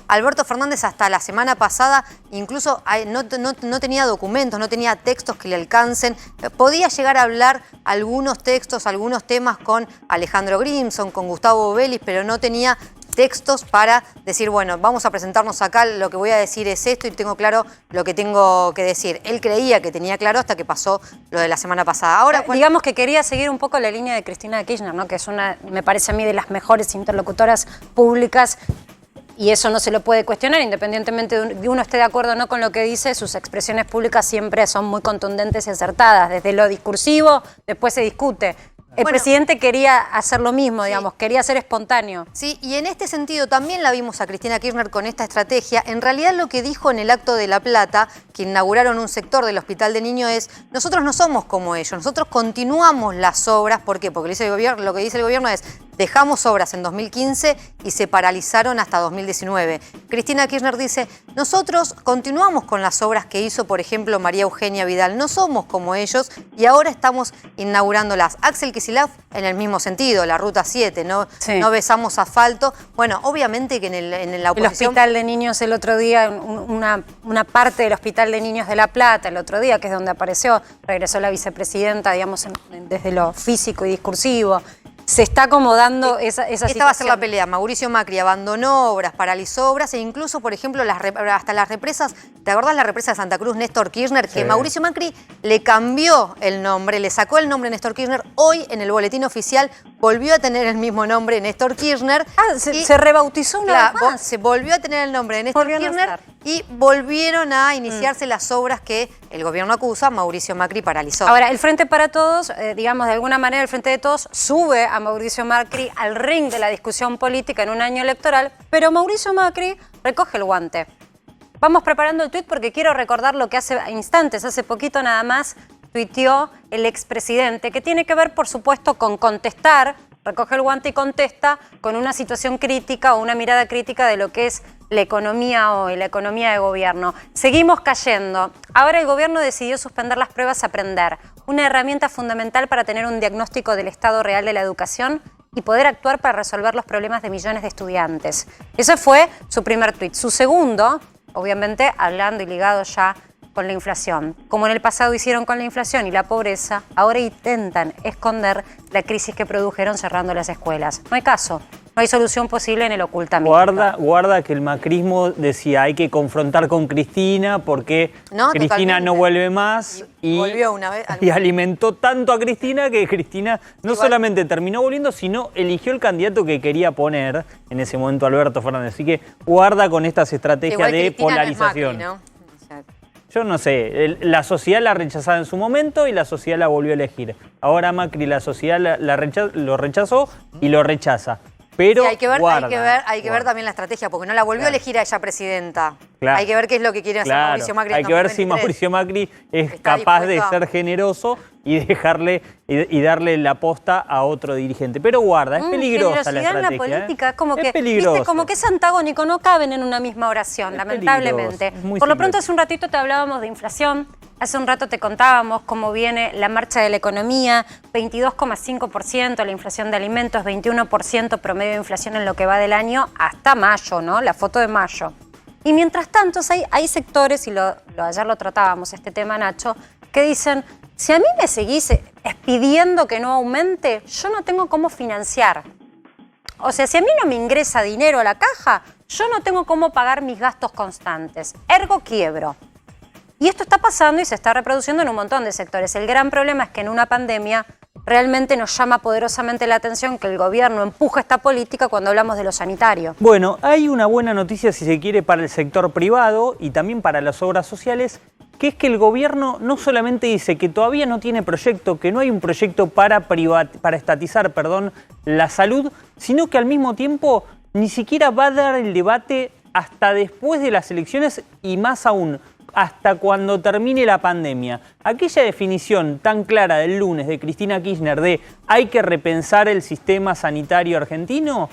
Alberto Fernández hasta la semana pasada incluso no tenía documentos, no tenía textos que le alcancen. Podía llegar a hablar algunos textos, algunos temas con Alejandro Grimson, con Gustavo Vélez, pero no tenía textos para decir, bueno, vamos a presentarnos acá, lo que voy a decir es esto y tengo claro lo que tengo que decir. Él creía que tenía claro hasta que pasó lo de la semana pasada. Ahora, digamos que quería seguir un poco la línea de Cristina Kirchner, ¿no? Que es una, me parece a mí, de las mejores interlocutoras públicas, y eso no se lo puede cuestionar, independientemente de uno esté de acuerdo o no con lo que dice, sus expresiones públicas siempre son muy contundentes y acertadas. Desde lo discursivo, después se discute. El presidente quería hacer lo mismo, digamos, quería ser espontáneo. Sí, y en este sentido también la vimos a Cristina Kirchner con esta estrategia. En realidad lo que dijo en el acto de La Plata, que inauguraron un sector del Hospital de Niños, es: nosotros no somos como ellos, nosotros continuamos las obras. ¿Por qué? Porque lo que dice el gobierno es: dejamos obras en 2015 y se paralizaron hasta 2019. Cristina Kirchner dice: nosotros continuamos con las obras que hizo, por ejemplo, María Eugenia Vidal. No somos como ellos y ahora estamos inaugurándolas. Axel Kicillof en el mismo sentido, la Ruta 7, no besamos asfalto. Bueno, obviamente que en la oposición... El Hospital de Niños el otro día, una parte del Hospital de Niños de La Plata, el otro día, que es donde regresó la vicepresidenta, digamos, desde lo físico y discursivo. Se está acomodando esa situación. Esta va a ser la pelea. Mauricio Macri abandonó obras, paralizó obras e incluso, por ejemplo, hasta las represas. ¿Te acordás la represa de Santa Cruz, Néstor Kirchner? Sí. Que Mauricio Macri le cambió el nombre, le sacó el nombre Néstor Kirchner. Hoy en el boletín oficial volvió a tener el mismo nombre, Néstor Kirchner. Se rebautizó una vez más. Se volvió a tener el nombre de Néstor Kirchner y volvieron a iniciarse las obras que el gobierno acusa, Mauricio Macri paralizó. Ahora, el Frente para Todos, digamos, de alguna manera el Frente de Todos sube a Mauricio Macri al ring de la discusión política en un año electoral, pero Mauricio Macri recoge el guante. Vamos preparando el tuit porque quiero recordar lo que hace instantes, hace poquito nada más, tuiteó el expresidente, que tiene que ver, por supuesto, con contestar, recoge el guante y contesta con una situación crítica o una mirada crítica de lo que es la economía hoy, la economía de gobierno. Seguimos cayendo. Ahora el gobierno decidió suspender las pruebas Aprender, una herramienta fundamental para tener un diagnóstico del estado real de la educación y poder actuar para resolver los problemas de millones de estudiantes. Ese fue su primer tuit. Su segundo, obviamente hablando y ligado ya con la inflación. Como en el pasado hicieron con la inflación y la pobreza, ahora intentan esconder la crisis que produjeron cerrando las escuelas. No hay caso, no hay solución posible en el ocultamiento. Guarda que el macrismo decía hay que confrontar con Cristina porque Cristina totalmente. no vuelve más y volvió una vez. Y alimentó tanto a Cristina que Cristina no solamente terminó volviendo, sino eligió el candidato que quería poner en ese momento, Alberto Fernández. Así que guarda con estas estrategias de Cristina polarización. No es Macri, ¿no? Yo no sé, la sociedad la rechazaba en su momento y la sociedad la volvió a elegir. Ahora Macri, la sociedad lo rechazó y lo rechaza. Pero sí, hay que ver, guarda, hay que ver también la estrategia, porque no la volvió a elegir a ella presidenta. Claro. Hay que ver qué es lo que quiere hacer Mauricio Macri. Hay que ver si Mauricio Macri es capaz de ser generoso y dejarle y darle la posta a otro dirigente. Pero guarda, es peligrosa la estrategia. En la política, como es que, peligroso. ¿viste? Como que es antagónico, no caben en una misma oración, lamentablemente. Por lo pronto, hace un ratito te hablábamos de inflación. Hace un rato te contábamos cómo viene la marcha de la economía, 22,5% la inflación de alimentos, 21% promedio de inflación en lo que va del año hasta mayo, ¿no? La foto de mayo. Y mientras tanto hay sectores, y ayer lo tratábamos este tema, Nacho, que dicen, si a mí me seguís pidiendo que no aumente, yo no tengo cómo financiar. O sea, si a mí no me ingresa dinero a la caja, yo no tengo cómo pagar mis gastos constantes. Ergo quiebro. Y esto está pasando y se está reproduciendo en un montón de sectores. El gran problema es que en una pandemia realmente nos llama poderosamente la atención que el gobierno empuja esta política cuando hablamos de lo sanitario. Bueno, hay una buena noticia, si se quiere, para el sector privado y también para las obras sociales, que es que el gobierno no solamente dice que todavía no tiene proyecto, que no hay un proyecto para estatizar, la salud, sino que al mismo tiempo ni siquiera va a dar el debate hasta después de las elecciones y más aún, hasta cuando termine la pandemia. Aquella definición tan clara del lunes de Cristina Kirchner de hay que repensar el sistema sanitario argentino,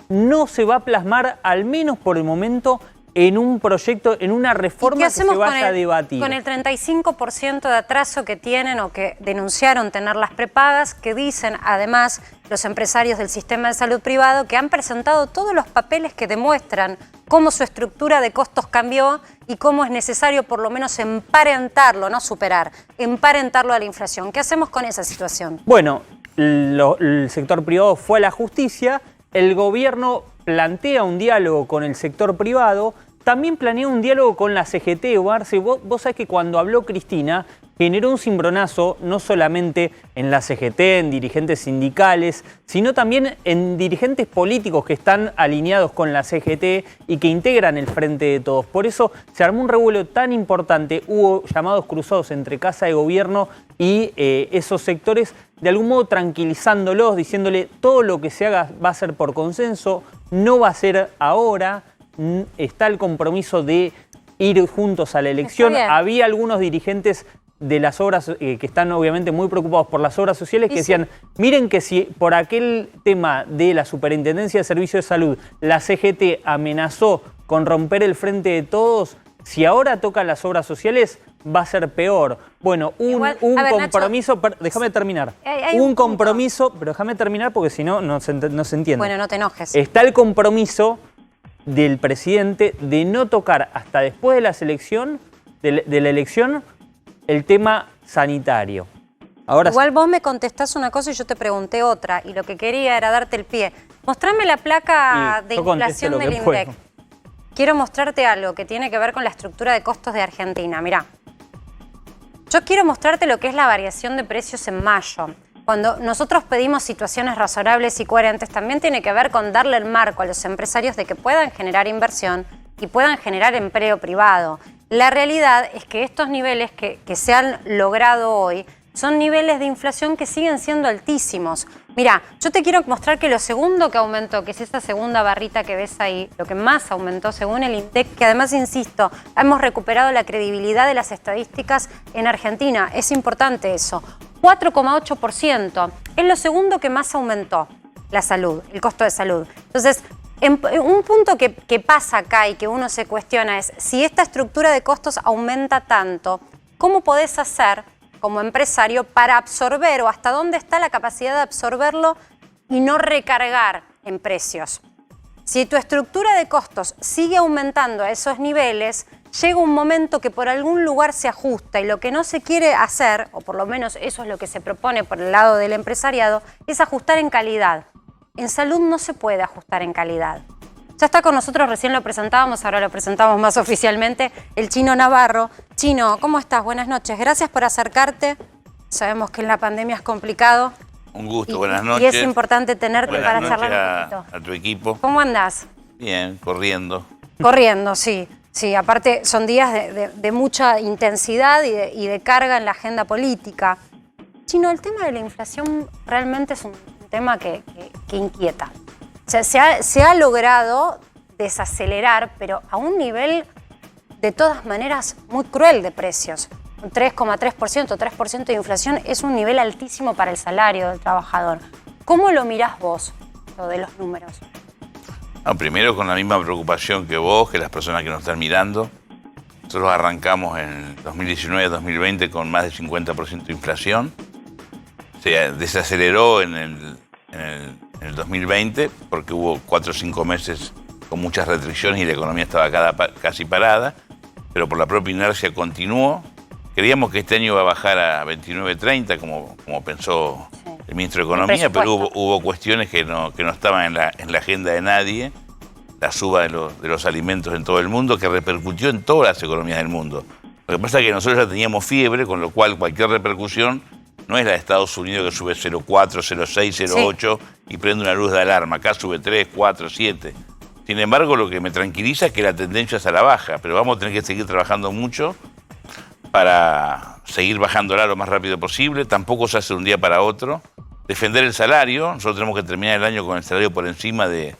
no se va a plasmar, al menos por el momento, en un proyecto, en una reforma que se vaya a debatir. Con el 35% de atraso que tienen o que denunciaron tener las prepagas, que dicen además los empresarios del sistema de salud privado que han presentado todos los papeles que demuestran cómo su estructura de costos cambió y cómo es necesario por lo menos emparentarlo, no superar, emparentarlo a la inflación. ¿Qué hacemos con esa situación? Bueno, el sector privado fue a la justicia, el gobierno plantea un diálogo con el sector privado, también planea un diálogo con la CGT. Vos sabés que cuando habló Cristina generó un cimbronazo no solamente en la CGT, en dirigentes sindicales, sino también en dirigentes políticos que están alineados con la CGT y que integran el Frente de Todos. Por eso se armó un revuelo tan importante, hubo llamados cruzados entre Casa de Gobierno y esos sectores, de algún modo tranquilizándolos, diciéndole todo lo que se haga va a ser por consenso, no va a ser ahora, está el compromiso de ir juntos a la elección. Había algunos dirigentes de las obras que están obviamente muy preocupados por las obras sociales que decían, miren que si por aquel tema de la Superintendencia de Servicios de Salud la CGT amenazó con romper el Frente de Todos, si ahora tocan las obras sociales va a ser peor. Bueno, un compromiso, Nacho, déjame terminar, un compromiso, pero déjame terminar porque si no, no se entiende. Bueno, no te enojes. Está el compromiso del presidente de no tocar hasta después de la elección el tema sanitario. Ahora igual vos me contestás una cosa y yo te pregunté otra, y lo que quería era darte el pie. Mostrame la placa de inflación del INDEC. Quiero mostrarte algo que tiene que ver con la estructura de costos de Argentina. Mirá, yo quiero mostrarte lo que es la variación de precios en mayo. Cuando nosotros pedimos situaciones razonables y coherentes, también tiene que ver con darle el marco a los empresarios de que puedan generar inversión y puedan generar empleo privado. La realidad es que estos niveles que se han logrado hoy son niveles de inflación que siguen siendo altísimos. Mirá, yo te quiero mostrar que lo segundo que aumentó, que es esa segunda barrita que ves ahí, lo que más aumentó según el INDEC, que además, insisto, hemos recuperado la credibilidad de las estadísticas en Argentina. Es importante eso. 4,8%. Es lo segundo que más aumentó la salud, el costo de salud. Entonces, un punto que pasa acá y que uno se cuestiona es, si esta estructura de costos aumenta tanto, ¿cómo podés hacer como empresario para absorber o hasta dónde está la capacidad de absorberlo y no recargar en precios? Si tu estructura de costos sigue aumentando a esos niveles, llega un momento que por algún lugar se ajusta y lo que no se quiere hacer, o por lo menos eso es lo que se propone por el lado del empresariado, es ajustar en calidad. En salud no se puede ajustar en calidad. Ya está con nosotros, recién lo presentábamos, ahora lo presentamos más oficialmente, el Chino Navarro. Chino, ¿cómo estás? Buenas noches. Gracias por acercarte. Sabemos que en la pandemia es complicado. Un gusto, buenas noches. Y es importante tenerte buenas para charlar un noches a tu equipo. ¿Cómo andás? Bien, corriendo. Corriendo, sí. Sí, aparte son días de mucha intensidad y de carga en la agenda política. Chino, el tema de la inflación realmente es un tema que inquieta. O sea, se ha logrado desacelerar, pero a un nivel de todas maneras muy cruel de precios. Un 3,3%, 3% de inflación es un nivel altísimo para el salario del trabajador. ¿Cómo lo mirás vos, lo de los números? No, primero con la misma preocupación que vos, que las personas que nos están mirando. Nosotros arrancamos en 2019-2020 con más del 50% de inflación. Se desaceleró en el 2020 porque hubo 4 o 5 meses con muchas restricciones y la economía estaba casi parada, pero por la propia inercia continuó. Creíamos que este año iba a bajar a 29-30, como pensó el ministro de Economía, pero hubo cuestiones que no estaban en la agenda de nadie. La suba de los alimentos en todo el mundo, que repercutió en todas las economías del mundo. Lo que pasa es que nosotros ya teníamos fiebre, con lo cual cualquier repercusión no es la de Estados Unidos que sube 0,4, 0,6, 0,8 y prende una luz de alarma. Acá sube 3, 4, 7. Sin embargo, lo que me tranquiliza es que la tendencia es a la baja, pero vamos a tener que seguir trabajando mucho para seguir bajándola lo más rápido posible. Tampoco se hace de un día para otro. Defender el salario. Nosotros tenemos que terminar el año con el salario por encima de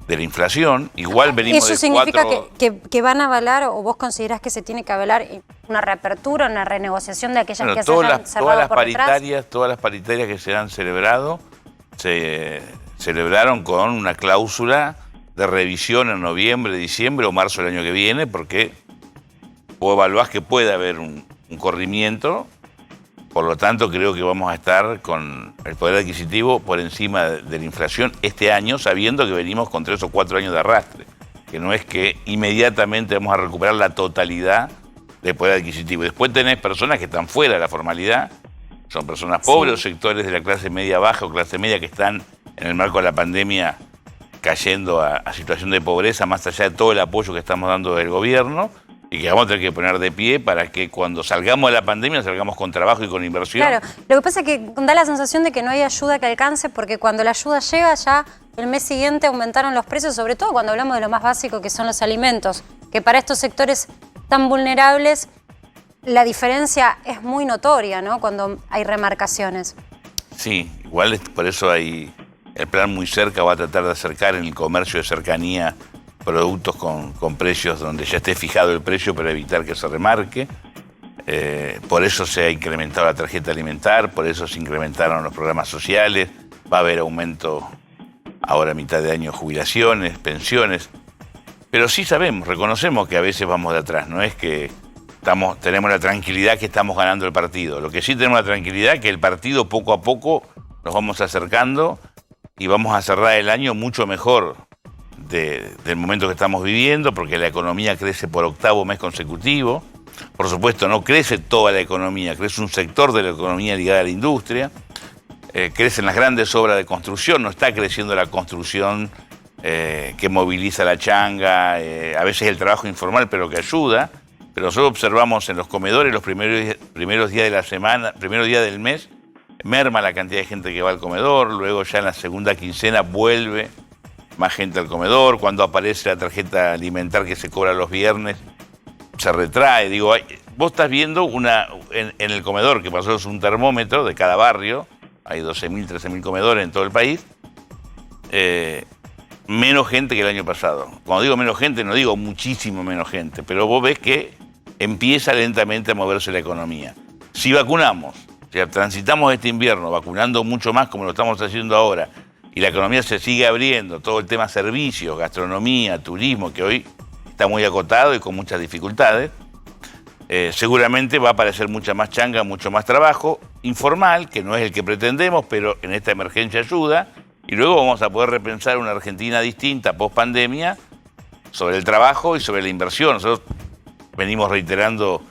la inflación. Igual venimos ¿Eso significa que van a avalar o vos considerás que se tiene que avalar una reapertura, una renegociación de aquellas que se hayan cerrado por detrás? Todas las paritarias que se han celebrado se celebraron con una cláusula de revisión en noviembre, diciembre o marzo del año que viene, porque vos evaluás que puede haber un corrimiento. Por lo tanto, creo que vamos a estar con el poder adquisitivo por encima de la inflación este año, sabiendo que venimos con 3 o 4 años de arrastre, que no es que inmediatamente vamos a recuperar la totalidad del poder adquisitivo. Después tenés personas que están fuera de la formalidad, son personas pobres, o sectores de la clase media baja o clase media que están en el marco de la pandemia cayendo a situación de pobreza, más allá de todo el apoyo que estamos dando del gobierno, y que vamos a tener que poner de pie para que cuando salgamos de la pandemia salgamos con trabajo y con inversión. Claro, lo que pasa es que da la sensación de que no hay ayuda que alcance, porque cuando la ayuda llega ya el mes siguiente aumentaron los precios, sobre todo cuando hablamos de lo más básico que son los alimentos, que para estos sectores tan vulnerables la diferencia es muy notoria, ¿no? Cuando hay remarcaciones. Sí, igual por eso hay el plan Muy Cerca va a tratar de acercar en el comercio de cercanía productos con precios donde ya esté fijado el precio para evitar que se remarque. Por eso se ha incrementado la tarjeta alimentar, por eso se incrementaron los programas sociales. Va a haber aumento ahora a mitad de año, jubilaciones, pensiones. Pero sí sabemos, reconocemos que a veces vamos de atrás. No es que tenemos la tranquilidad que estamos ganando el partido. Lo que sí tenemos la tranquilidad es que el partido poco a poco nos vamos acercando y vamos a cerrar el año mucho mejor del momento que estamos viviendo, porque la economía crece por 8º mes consecutivo. Por supuesto, no crece toda la economía, crece un sector de la economía ligada a la industria. Crecen las grandes obras de construcción, no está creciendo la construcción que moviliza la changa, a veces el trabajo informal, pero que ayuda. Pero nosotros observamos en los comedores los primeros días de la semana, primeros días del mes, merma la cantidad de gente que va al comedor, luego ya en la segunda quincena vuelve más gente al comedor. Cuando aparece la tarjeta alimentar que se cobra los viernes, se retrae. Digo, vos estás viendo en el comedor, que pasó es un termómetro de cada barrio, hay 12.000, 13.000 comedores en todo el país, menos gente que el año pasado. Cuando digo menos gente, no digo muchísimo menos gente, pero vos ves que empieza lentamente a moverse la economía. Si vacunamos, o sea, transitamos este invierno vacunando mucho más como lo estamos haciendo ahora, y la economía se sigue abriendo, todo el tema servicios, gastronomía, turismo, que hoy está muy acotado y con muchas dificultades, seguramente va a aparecer mucha más changa, mucho más trabajo informal, que no es el que pretendemos, pero en esta emergencia ayuda, y luego vamos a poder repensar una Argentina distinta post pandemia sobre el trabajo y sobre la inversión. Nosotros venimos reiterando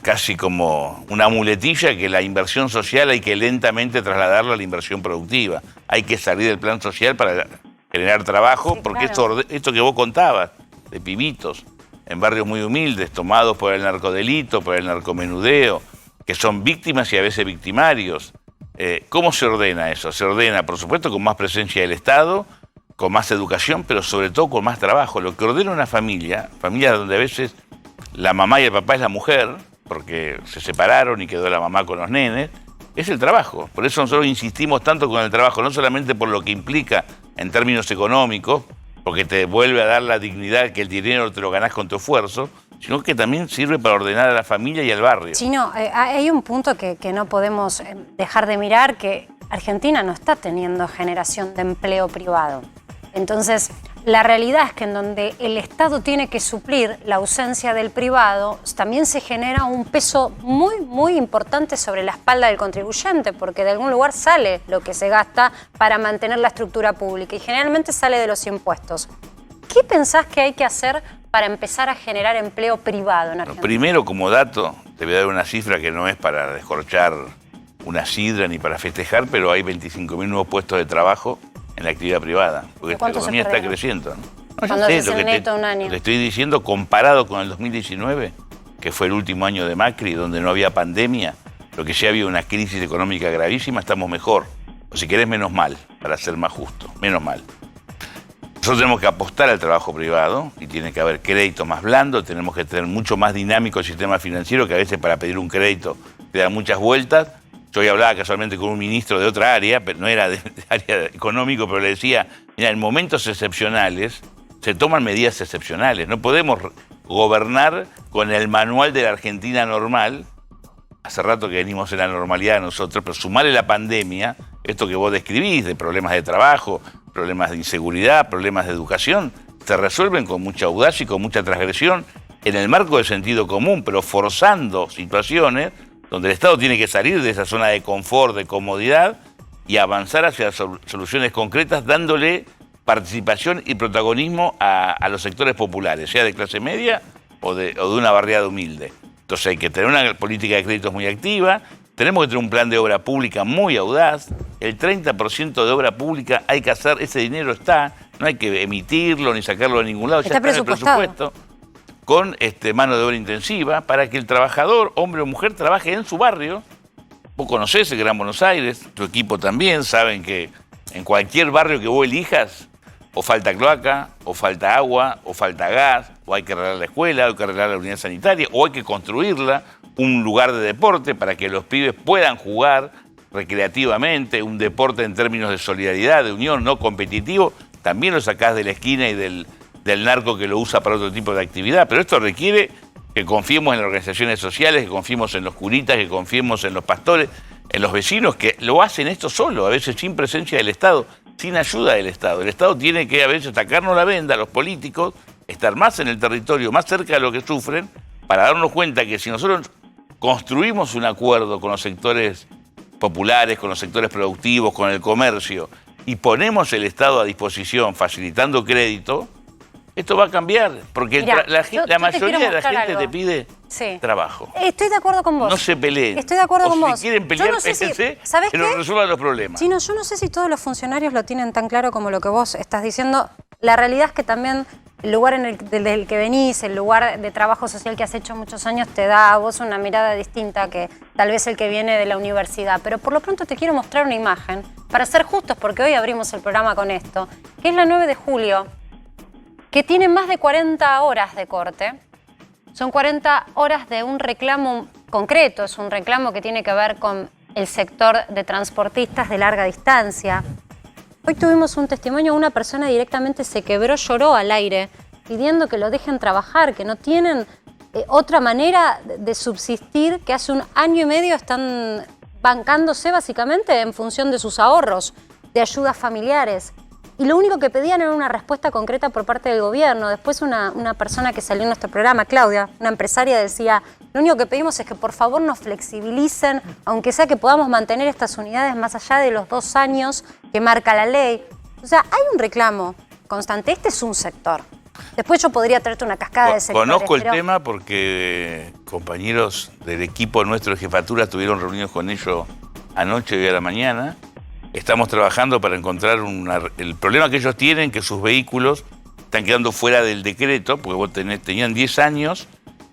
casi como una muletilla, que la inversión social hay que lentamente trasladarla a la inversión productiva. Hay que salir del plan social para generar trabajo, sí, porque claro, esto que vos contabas, de pibitos, en barrios muy humildes, tomados por el narcodelito, por el narcomenudeo, que son víctimas y a veces victimarios. ¿Cómo se ordena eso? Se ordena, por supuesto, con más presencia del Estado, con más educación, pero sobre todo con más trabajo. Lo que ordena una familia donde a veces la mamá y el papá es la mujer, porque se separaron y quedó la mamá con los nenes, es el trabajo. Por eso nosotros insistimos tanto con el trabajo, no solamente por lo que implica en términos económicos, porque te vuelve a dar la dignidad que el dinero te lo ganás con tu esfuerzo, sino que también sirve para ordenar a la familia y al barrio. Chino, hay un punto que no podemos dejar de mirar, que Argentina no está teniendo generación de empleo privado. Entonces, la realidad es que en donde el Estado tiene que suplir la ausencia del privado, también se genera un peso muy, muy importante sobre la espalda del contribuyente, porque de algún lugar sale lo que se gasta para mantener la estructura pública y generalmente sale de los impuestos. ¿Qué pensás que hay que hacer para empezar a generar empleo privado en Argentina? Primero, como dato, te voy a dar una cifra que no es para descorchar una sidra ni para festejar, pero hay 25.000 nuevos puestos de trabajo en la actividad privada, porque la economía está creciendo, ¿no? Cuando se hace neto un año. Le estoy diciendo, comparado con el 2019, que fue el último año de Macri, donde no había pandemia, lo que ya había una crisis económica gravísima, estamos mejor. O si querés, menos mal, para ser más justo, menos mal. Nosotros tenemos que apostar al trabajo privado y tiene que haber crédito más blando, tenemos que tener mucho más dinámico el sistema financiero, que a veces para pedir un crédito te da muchas vueltas. Yo hoy hablaba casualmente con un ministro de otra área, pero no era de área económico, pero le decía, mira, en momentos excepcionales se toman medidas excepcionales. No podemos gobernar con el manual de la Argentina normal. Hace rato que venimos en la normalidad nosotros, pero sumarle la pandemia, esto que vos describís, de problemas de trabajo, problemas de inseguridad, problemas de educación, se resuelven con mucha audacia y con mucha transgresión en el marco del sentido común, pero forzando situaciones donde el Estado tiene que salir de esa zona de confort, de comodidad y avanzar hacia soluciones concretas, dándole participación y protagonismo a los sectores populares, sea de clase media o de una barriada humilde. Entonces hay que tener una política de créditos muy activa, tenemos que tener un plan de obra pública muy audaz, el 30% de obra pública hay que hacer, ese dinero está, no hay que emitirlo ni sacarlo de ningún lado, ya está en el presupuesto, con mano de obra intensiva, para que el trabajador, hombre o mujer, trabaje en su barrio. Vos conocés el Gran Buenos Aires, tu equipo también, saben que en cualquier barrio que vos elijas, o falta cloaca, o falta agua, o falta gas, o hay que arreglar la escuela, o hay que arreglar la unidad sanitaria, o hay que construirla, un lugar de deporte para que los pibes puedan jugar recreativamente, un deporte en términos de solidaridad, de unión, no competitivo, también lo sacás de la esquina y del narco que lo usa para otro tipo de actividad. Pero esto requiere que confiemos en las organizaciones sociales, que confiemos en los curitas, que confiemos en los pastores, en los vecinos, que lo hacen esto solo, a veces sin presencia del Estado, sin ayuda del Estado. El Estado tiene que a veces sacarnos la venda a los políticos, estar más en el territorio, más cerca de lo que sufren, para darnos cuenta que si nosotros construimos un acuerdo con los sectores populares, con los sectores productivos, con el comercio, y ponemos el Estado a disposición facilitando crédito, esto va a cambiar, porque Mirá, la mayoría de la gente algo. te pide trabajo. Estoy de acuerdo con vos. No se peleen. Estoy de acuerdo con vos. Si quieren pelear, no sé ¿sabés que qué? nos resuelvan los problemas. Chino, yo no sé si todos los funcionarios lo tienen tan claro como lo que vos estás diciendo. La realidad es que también el lugar desde el que venís, el lugar de trabajo social que has hecho muchos años, te da a vos una mirada distinta que tal vez el que viene de la universidad. Pero por lo pronto te quiero mostrar una imagen, para ser justos, porque hoy abrimos el programa con esto, que es la 9 de julio, que tiene más de 40 horas de corte. Son 40 horas de un reclamo concreto, es un reclamo que tiene que ver con el sector de transportistas de larga distancia. Hoy tuvimos un testimonio, una persona directamente se quebró, lloró al aire, pidiendo que lo dejen trabajar, que no tienen otra manera de subsistir, que hace un año y medio están bancándose básicamente en función de sus ahorros, de ayudas familiares. Y lo único que pedían era una respuesta concreta por parte del gobierno. Después una persona que salió en nuestro programa, Claudia, una empresaria, decía, lo único que pedimos es que por favor nos flexibilicen, aunque sea que podamos mantener estas unidades más allá de los 2 años que marca la ley. O sea, hay un reclamo constante. Este es un sector. Después yo podría traerte una cascada de sectores. Conozco el pero... tema porque compañeros del equipo nuestro de jefatura estuvieron reunidos con ellos anoche y hoy a la mañana. Estamos trabajando para encontrar el problema que ellos tienen, que sus vehículos están quedando fuera del decreto, porque vos tenían 10 años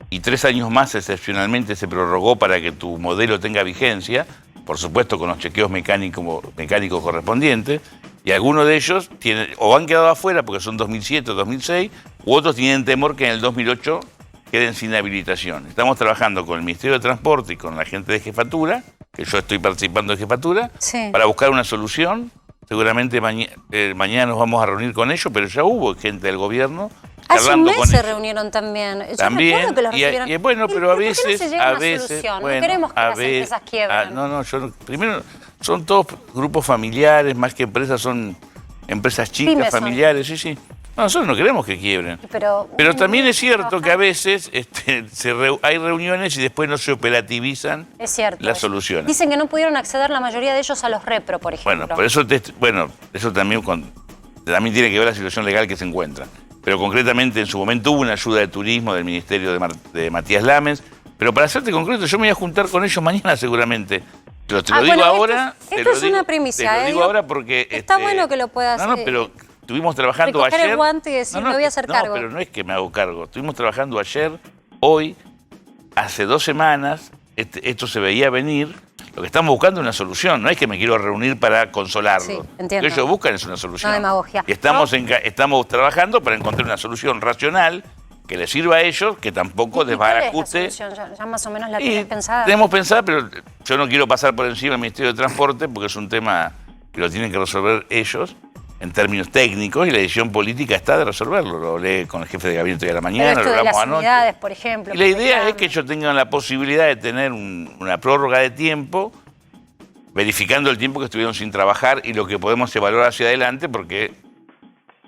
y 3 años más excepcionalmente se prorrogó para que tu modelo tenga vigencia, por supuesto con los chequeos mecánicos correspondientes, y algunos de ellos o han quedado afuera porque son 2007 o 2006, u otros tienen temor que en el 2008 queden sin habilitación. Estamos trabajando con el Ministerio de Transporte y con la gente de jefatura, que yo estoy participando de jefatura, Sí. para buscar una solución. Seguramente mañana nos vamos a reunir con ellos, pero ya hubo gente del gobierno Hace un charlando mes con se ellos. reunieron también. Yo También, recuerdo que los recibieron. y bueno, pero a veces, ¿por qué no se llega a una solución? bueno, No queremos que a las empresas quiebren. Primero, son todos grupos familiares, más que empresas, son empresas chicas, Pymes son. familiares, sí. No, nosotros no queremos que quiebren. Pero También es cierto que a veces hay reuniones y después no se operativizan es cierto las eso. soluciones. Dicen que no pudieron acceder la mayoría de ellos a los repro, por ejemplo. Bueno, por eso, eso también, también tiene que ver la situación legal que se encuentra. Pero concretamente en su momento hubo una ayuda de turismo del Ministerio de Matías Lamens. Pero para hacerte concreto, yo me voy a juntar con ellos mañana seguramente. Pero te lo digo ahora. Esto es una primicia. Te lo digo ahora porque... Está bueno que lo puedas No, pero estuvimos trabajando recoger ayer... el guante y decir, me voy a hacer cargo. No, pero no es que me hago cargo. Estuvimos trabajando ayer, hoy, hace 2 semanas, esto se veía venir. Lo que estamos buscando es una solución. No es que me quiero reunir para consolarlo. Sí, entiendo. Lo que ellos buscan es una solución. No demagogia. Y estamos trabajando para encontrar una solución racional que les sirva a ellos, que tampoco ¿Y cuál es la desbarajuste. solución? Ya más o menos la Y tienes pensada. tenemos pensada, pero yo no quiero pasar por encima del Ministerio de Transporte porque es un tema que lo tienen que resolver ellos en términos técnicos y la decisión política está de resolverlo. Lo hablé con el jefe de gabinete de la mañana, Pero esto lo de hablamos las anoche. unidades, por ejemplo. Y la idea reclaman. es que ellos tengan la posibilidad de tener una prórroga de tiempo, verificando el tiempo que estuvieron sin trabajar y lo que podemos evaluar hacia adelante, porque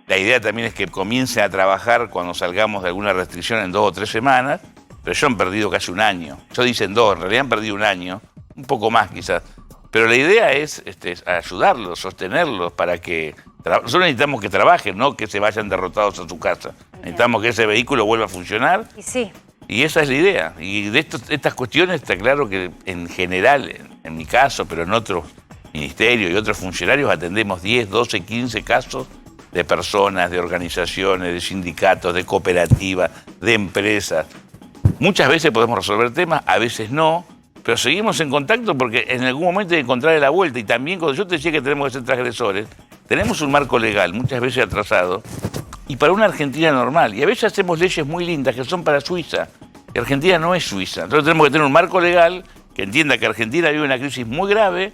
la idea también es que comiencen a trabajar cuando salgamos de alguna restricción en 2 o 3 semanas, pero ellos han perdido casi un año. Ellos dicen 2, en realidad han perdido un año, un poco más quizás. Pero la idea es ayudarlos, sostenerlos para que... Nosotros necesitamos que trabajen, no que se vayan derrotados a su casa. Necesitamos que ese vehículo vuelva a funcionar. Y sí. Y esa es la idea. Y de estas cuestiones está claro que en general, en mi caso, pero en otros ministerios y otros funcionarios, atendemos 10, 12, 15 casos de personas, de organizaciones, de sindicatos, de cooperativas, de empresas. Muchas veces podemos resolver temas, a veces no, pero seguimos en contacto porque en algún momento hay que encontrarle la vuelta. Y también cuando yo te decía que tenemos que ser transgresores, tenemos un marco legal muchas veces atrasado y para una Argentina normal. Y a veces hacemos leyes muy lindas que son para Suiza. Y Argentina no es Suiza. Entonces tenemos que tener un marco legal que entienda que Argentina vive una crisis muy grave,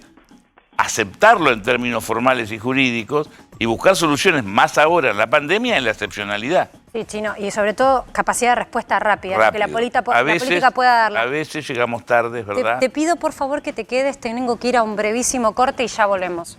aceptarlo en términos formales y jurídicos y buscar soluciones más ahora en la pandemia en la excepcionalidad. Sí, Chino. Y sobre todo capacidad de respuesta rápida. Que la Rápido. política A veces- política pueda darla. A veces llegamos tarde, es verdad. Te pido por favor que te quedes. Tengo que ir a un brevísimo corte y ya volvemos.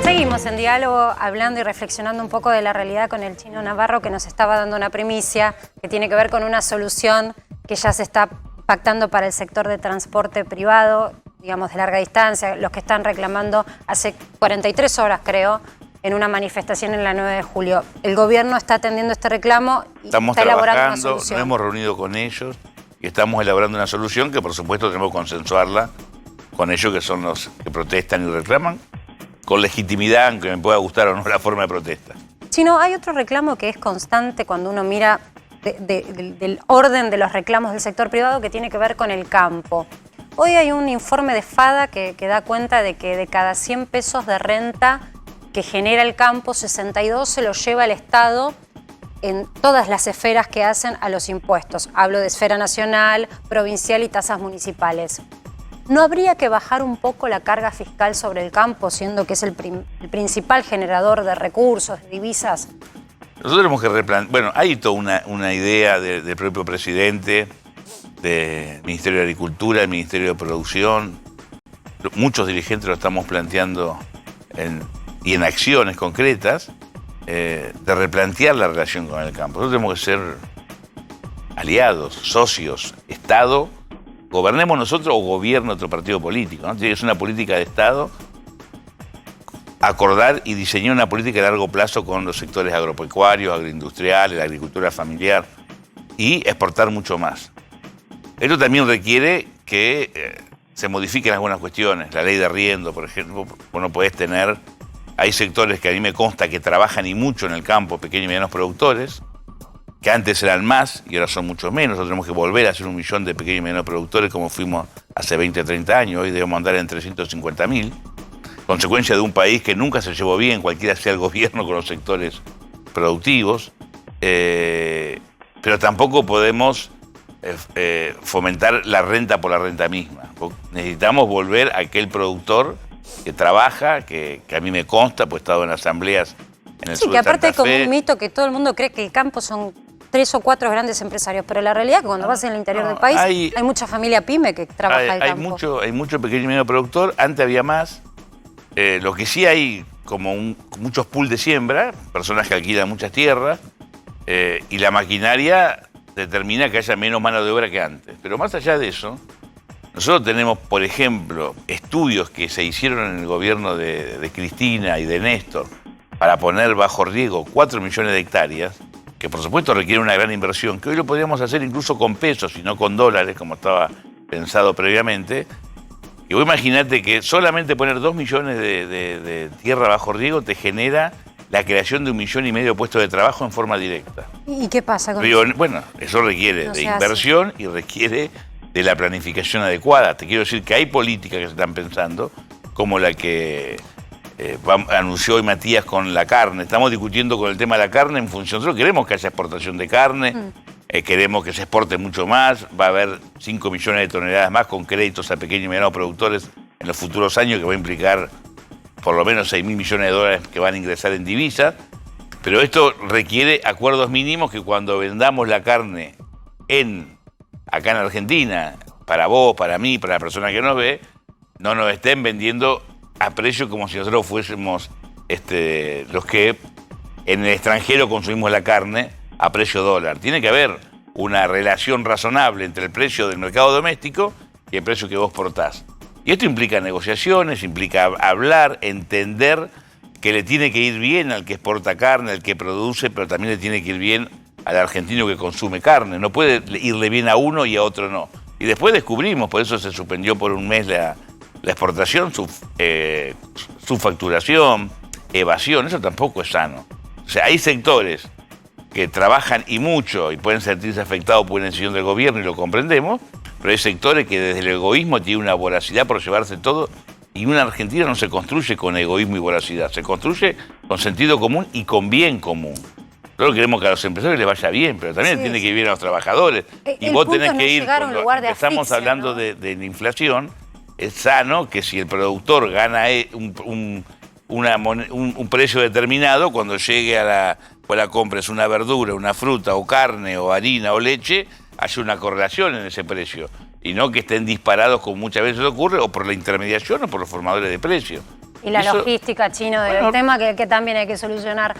Seguimos en diálogo, hablando y reflexionando un poco de la realidad con el Chino Navarro, que nos estaba dando una primicia que tiene que ver con una solución que ya se está pactando para el sector de transporte privado, digamos de larga distancia, los que están reclamando hace 43 horas, creo, en una manifestación en la 9 de julio. El gobierno está atendiendo este reclamo y Estamos está elaborando una trabajando, nos solución. hemos reunido con ellos y estamos elaborando una solución que por supuesto tenemos que consensuarla con ellos que son los que protestan y reclaman, con legitimidad, aunque me pueda gustar o no la forma de protesta. Chino, hay otro reclamo que es constante cuando uno mira del orden de los reclamos del sector privado que tiene que ver con el campo. Hoy hay un informe de FADA que da cuenta de que de cada 100 pesos de renta que genera el campo, 62 se lo lleva el Estado en todas las esferas que hacen a los impuestos. Hablo de esfera nacional, provincial y tasas municipales. ¿No habría que bajar un poco la carga fiscal sobre el campo, siendo que es el principal generador de recursos, de divisas? Nosotros tenemos que replantear, bueno, hay toda una idea del propio presidente, del Ministerio de Agricultura, del Ministerio de Producción. Muchos dirigentes lo estamos planteando en acciones concretas, de replantear la relación con el campo. Nosotros tenemos que ser aliados, socios, Estado, gobernemos nosotros o gobierne otro partido político, ¿no? Es una política de Estado, acordar y diseñar una política de largo plazo con los sectores agropecuarios, agroindustriales, la agricultura familiar y exportar mucho más. Esto también requiere que se modifiquen algunas cuestiones. La ley de arriendo, por ejemplo, vos no podés tener... Hay sectores que a mí me consta que trabajan y mucho en el campo, pequeños y medianos productores, que antes eran más y ahora son muchos menos. Nosotros tenemos que volver a ser 1 millón de pequeños y medianos productores como fuimos hace 20 o 30 años. Hoy debemos andar en 350.000. Consecuencia de un país que nunca se llevó bien, cualquiera sea el gobierno, con los sectores productivos. Pero tampoco podemos fomentar la renta por la renta misma. Necesitamos volver a aquel productor que trabaja, que a mí me consta, pues he estado en asambleas en el sur de Santa Fe. Sí, que aparte hay como un mito que todo el mundo cree que el campo son 3 o 4 grandes empresarios, pero la realidad es que cuando vas en el interior del país hay mucha familia pyme que trabaja el campo. Hay mucho pequeño y medio productor, antes había más. Lo que sí hay como muchos pools de siembra, personas que alquilan muchas tierras, y la maquinaria determina que haya menos mano de obra que antes. Pero más allá de eso, nosotros tenemos, por ejemplo, estudios que se hicieron en el gobierno de Cristina y de Néstor para poner bajo riego 4 millones de hectáreas, que por supuesto requiere una gran inversión, que hoy lo podríamos hacer incluso con pesos y no con dólares, como estaba pensado previamente. Y vos imaginate que solamente poner 2 millones de tierra bajo riego te genera la creación de 1,5 millones de puestos de trabajo en forma directa. ¿Y qué pasa con eso? Bueno, eso requiere de inversión y requiere de la planificación adecuada. Te quiero decir que hay políticas que se están pensando, como la que anunció hoy Matías con la carne. Estamos discutiendo con el tema de la carne en función... Nosotros queremos que haya exportación de carne, queremos que se exporte mucho más, va a haber 5 millones de toneladas más con créditos a pequeños y medianos productores en los futuros años, que va a implicar por lo menos 6.000 millones de dólares que van a ingresar en divisas. Pero esto requiere acuerdos mínimos que cuando vendamos la carne acá en Argentina, para vos, para mí, para la persona que nos ve, no nos estén vendiendo a precio como si nosotros fuésemos los que en el extranjero consumimos la carne a precio dólar. Tiene que haber una relación razonable entre el precio del mercado doméstico y el precio que vos portás. Y esto implica negociaciones, implica hablar, entender que le tiene que ir bien al que exporta carne, al que produce, pero también le tiene que ir bien al argentino que consume carne. No puede irle bien a uno y a otro no. Y después descubrimos, por eso se suspendió por un mes la exportación, su facturación, evasión, eso tampoco es sano. O sea, hay sectores que trabajan y mucho y pueden sentirse afectados por una decisión del gobierno y lo comprendemos, pero hay sectores que desde el egoísmo tienen una voracidad por llevarse todo, y una Argentina no se construye con egoísmo y voracidad, se construye con sentido común y con bien común. Nosotros queremos que a los empresarios les vaya bien, pero también tiene que ir bien a los trabajadores. Y vos tenés que ir, cuando estamos hablando de la inflación, es sano que si el productor gana un precio determinado, cuando llegue pues la compres una verdura, una fruta o carne o harina o leche, haya una correlación en ese precio. Y no que estén disparados como muchas veces ocurre, o por la intermediación o por los formadores de precios. Y la logística, Chino, del tema que también hay que solucionar.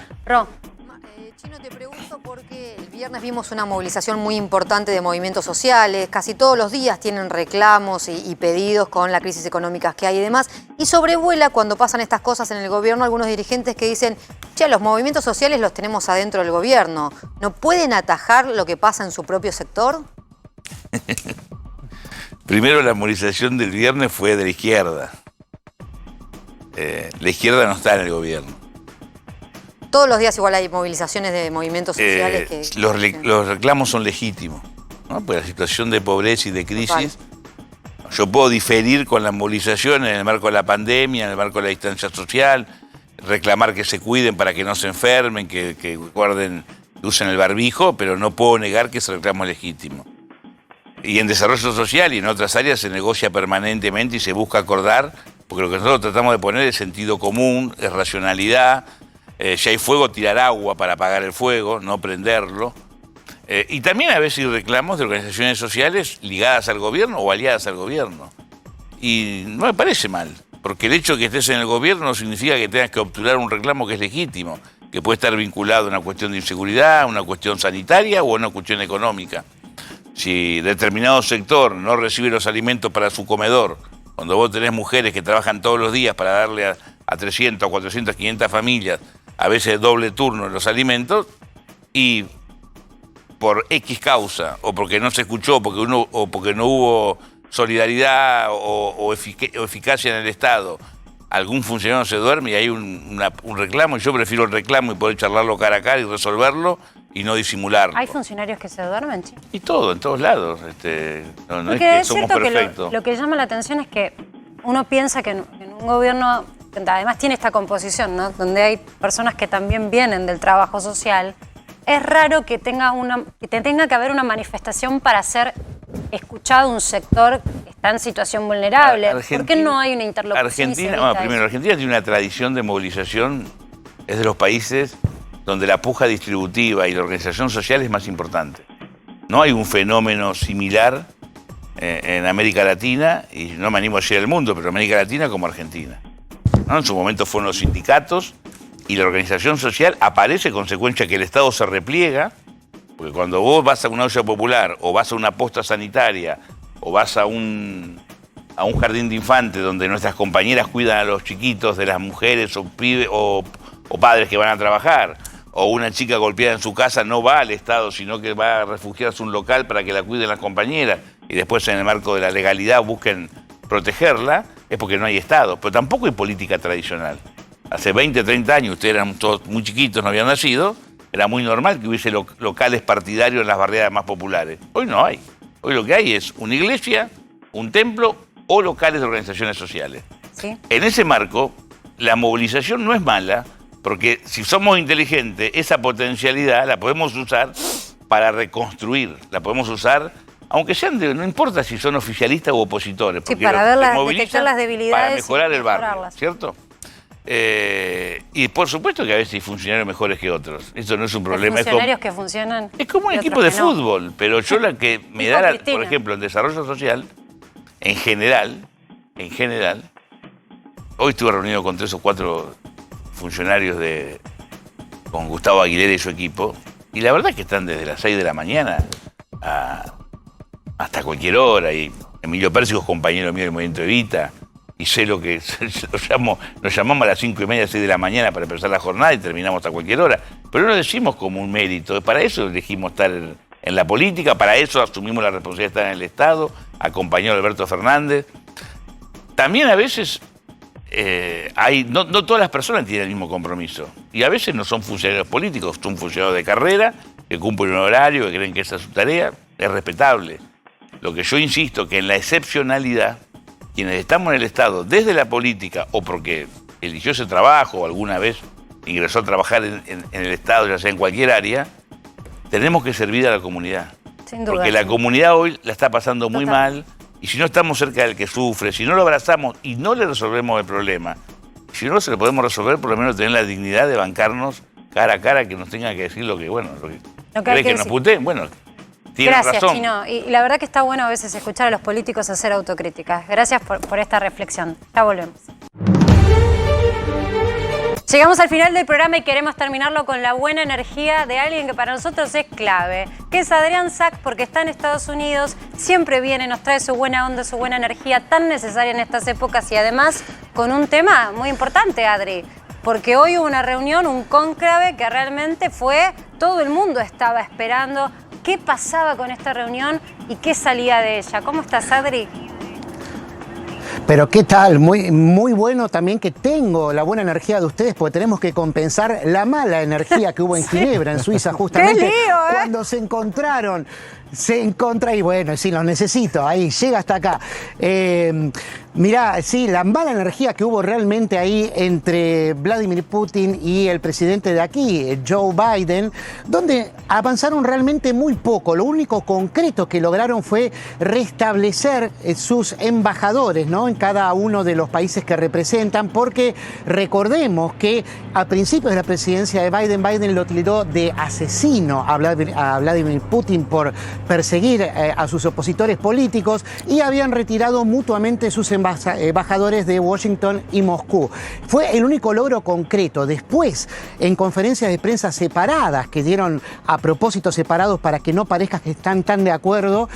Chino, te pregunto porque el viernes vimos una movilización muy importante de movimientos sociales. Casi todos los días tienen reclamos y pedidos con la crisis económica que hay y demás. Y sobrevuela cuando pasan estas cosas en el gobierno algunos dirigentes que dicen, che, los movimientos sociales los tenemos adentro del gobierno. ¿No pueden atajar lo que pasa en su propio sector? Primero, la movilización del viernes fue de la izquierda. La izquierda no está en el gobierno. Todos los días igual hay movilizaciones de movimientos sociales que... Los reclamos son legítimos, ¿no? Pues la situación de pobreza y de crisis... Total. Yo puedo diferir con la movilización en el marco de la pandemia, en el marco de la distancia social, reclamar que se cuiden para que no se enfermen, que guarden, que usen el barbijo, pero no puedo negar que ese reclamo es legítimo. Y en desarrollo social y en otras áreas se negocia permanentemente y se busca acordar, porque lo que nosotros tratamos de poner es sentido común, es racionalidad. Si hay fuego, tirar agua para apagar el fuego, no prenderlo. Y también a veces hay reclamos de organizaciones sociales ligadas al gobierno o aliadas al gobierno. Y no me parece mal, porque el hecho de que estés en el gobierno no significa que tengas que obturar un reclamo que es legítimo. que puede estar vinculado a una cuestión de inseguridad, a una cuestión sanitaria o a una cuestión económica. Si determinado sector no recibe los alimentos para su comedor, cuando vos tenés mujeres que trabajan todos los días para darle a 300, a 400, 500 familias, a veces doble turno los alimentos, y por X causa, o porque no se escuchó, o porque no hubo solidaridad o eficacia en el Estado, algún funcionario se duerme y hay un reclamo, y yo prefiero el reclamo y poder charlarlo cara a cara y resolverlo y no disimularlo. ¿Hay funcionarios que se duermen, chicos? Y todo, en todos lados. No es Porque que es somos cierto perfectos. que lo que llama la atención es que uno piensa que en un gobierno, que además tiene esta composición, ¿no? Donde hay personas que también vienen del trabajo social, es raro que tenga que haber una manifestación para ser escuchado un sector que está en situación vulnerable. ¿Por qué no hay una interlocución? Argentina tiene una tradición de movilización, es de los países donde la puja distributiva y la organización social es más importante. No hay un fenómeno similar en América Latina, y no me animo a decir el mundo, pero América Latina como Argentina, ¿no? En su momento fueron los sindicatos, y la organización social aparece consecuencia que el Estado se repliega, porque cuando vos vas a una olla popular, o vas a una posta sanitaria, o vas a un jardín de infantes donde nuestras compañeras cuidan a los chiquitos de las mujeres o pibes o padres que van a trabajar, o una chica golpeada en su casa no va al Estado, sino que va a refugiarse a un local para que la cuiden las compañeras, y después en el marco de la legalidad busquen protegerla, es porque no hay Estado. Pero tampoco hay política tradicional. Hace 20, 30 años, ustedes eran todos muy chiquitos, no habían nacido, era muy normal que hubiese locales partidarios en las barriadas más populares. Hoy no hay. Hoy lo que hay es una iglesia, un templo o locales de organizaciones sociales. ¿Sí? En ese marco, la movilización no es mala, porque si somos inteligentes, esa potencialidad la podemos usar para reconstruir, la podemos usar, aunque sean no importa si son oficialistas u opositores, Sí, porque para detectar las para debilidades mejorar y el barrio, mejorarlas. ¿cierto? Y por supuesto que a veces hay funcionarios mejores que otros. Eso no es un problema. Hay funcionarios que funcionan. Es como un y equipo otros de que no. fútbol, pero yo la que me Dijo da, Cristina. por ejemplo, en desarrollo social, en general, hoy estuve reunido con 3 o 4 funcionarios con Gustavo Aguilera y su equipo, y la verdad es que están desde las 6 de la mañana hasta cualquier hora, y Emilio Pérsico es compañero mío del Movimiento Evita, y sé lo que nos llamamos a las 5:30, 6 de la mañana para empezar la jornada y terminamos hasta cualquier hora. Pero no lo decimos como un mérito, para eso elegimos estar en la política, para eso asumimos la responsabilidad de estar en el Estado, acompañado de Alberto Fernández. También a veces no todas las personas tienen el mismo compromiso, y a veces no son funcionarios políticos, son funcionarios de carrera, que cumplen un horario, que creen que esa es su tarea, es respetable. Lo que yo insisto, que en la excepcionalidad, quienes estamos en el Estado desde la política o porque eligió ese trabajo o alguna vez ingresó a trabajar en el Estado, ya sea en cualquier área, tenemos que servir a la comunidad. Sin duda. Porque la comunidad hoy la está pasando muy mal, y si no estamos cerca del que sufre, si no lo abrazamos y no le resolvemos el problema, si no se lo podemos resolver, por lo menos tener la dignidad de bancarnos cara a cara, que nos tenga que decir lo que hay que nos decir. puteen, bueno, tiene Gracias, razón. Chino. Y la verdad que está bueno a veces escuchar a los políticos hacer autocríticas. Gracias por esta reflexión. Ya volvemos. Llegamos al final del programa y queremos terminarlo con la buena energía de alguien que para nosotros es clave, que es Adrián Sack, porque está en Estados Unidos, siempre viene, nos trae su buena onda, su buena energía tan necesaria en estas épocas, y además con un tema muy importante, Adri, porque hoy hubo una reunión, un cónclave que realmente todo el mundo estaba esperando qué pasaba con esta reunión y qué salía de ella. ¿Cómo estás, Adri? Pero qué tal, muy bueno también que tengo la buena energía de ustedes, porque tenemos que compensar la mala energía que hubo en Ginebra, en Suiza, justamente. ¡Qué lío, cuando se encontraron, y bueno, sí, los necesito, ahí, llega hasta acá. Mirá, sí, la mala energía que hubo realmente ahí entre Vladimir Putin y el presidente de aquí, Joe Biden, donde avanzaron realmente muy poco. Lo único concreto que lograron fue restablecer sus embajadores, ¿no? En cada uno de los países que representan, porque recordemos que a principios de la presidencia de Biden lo tildó de asesino a Vladimir Putin por perseguir a sus opositores políticos, y habían retirado mutuamente sus embajadores de Washington y Moscú. Fue el único logro concreto. Después, en conferencias de prensa separadas que dieron a propósito separados para que no parezca que están tan de acuerdo,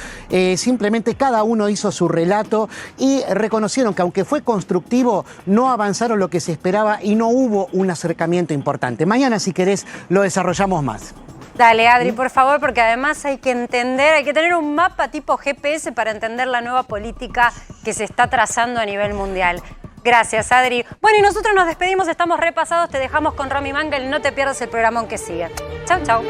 simplemente cada uno hizo su relato y reconocieron que aunque fue constructivo, no avanzaron lo que se esperaba y no hubo un acercamiento importante. Mañana, si querés, lo desarrollamos más. Dale, Adri, por favor, porque además hay que entender, hay que tener un mapa tipo GPS para entender la nueva política que se está trazando a nivel mundial. Gracias, Adri. Bueno, y nosotros nos despedimos, estamos repasados, te dejamos con Romy Mangel, no te pierdas el programón que sigue. Chau, chau.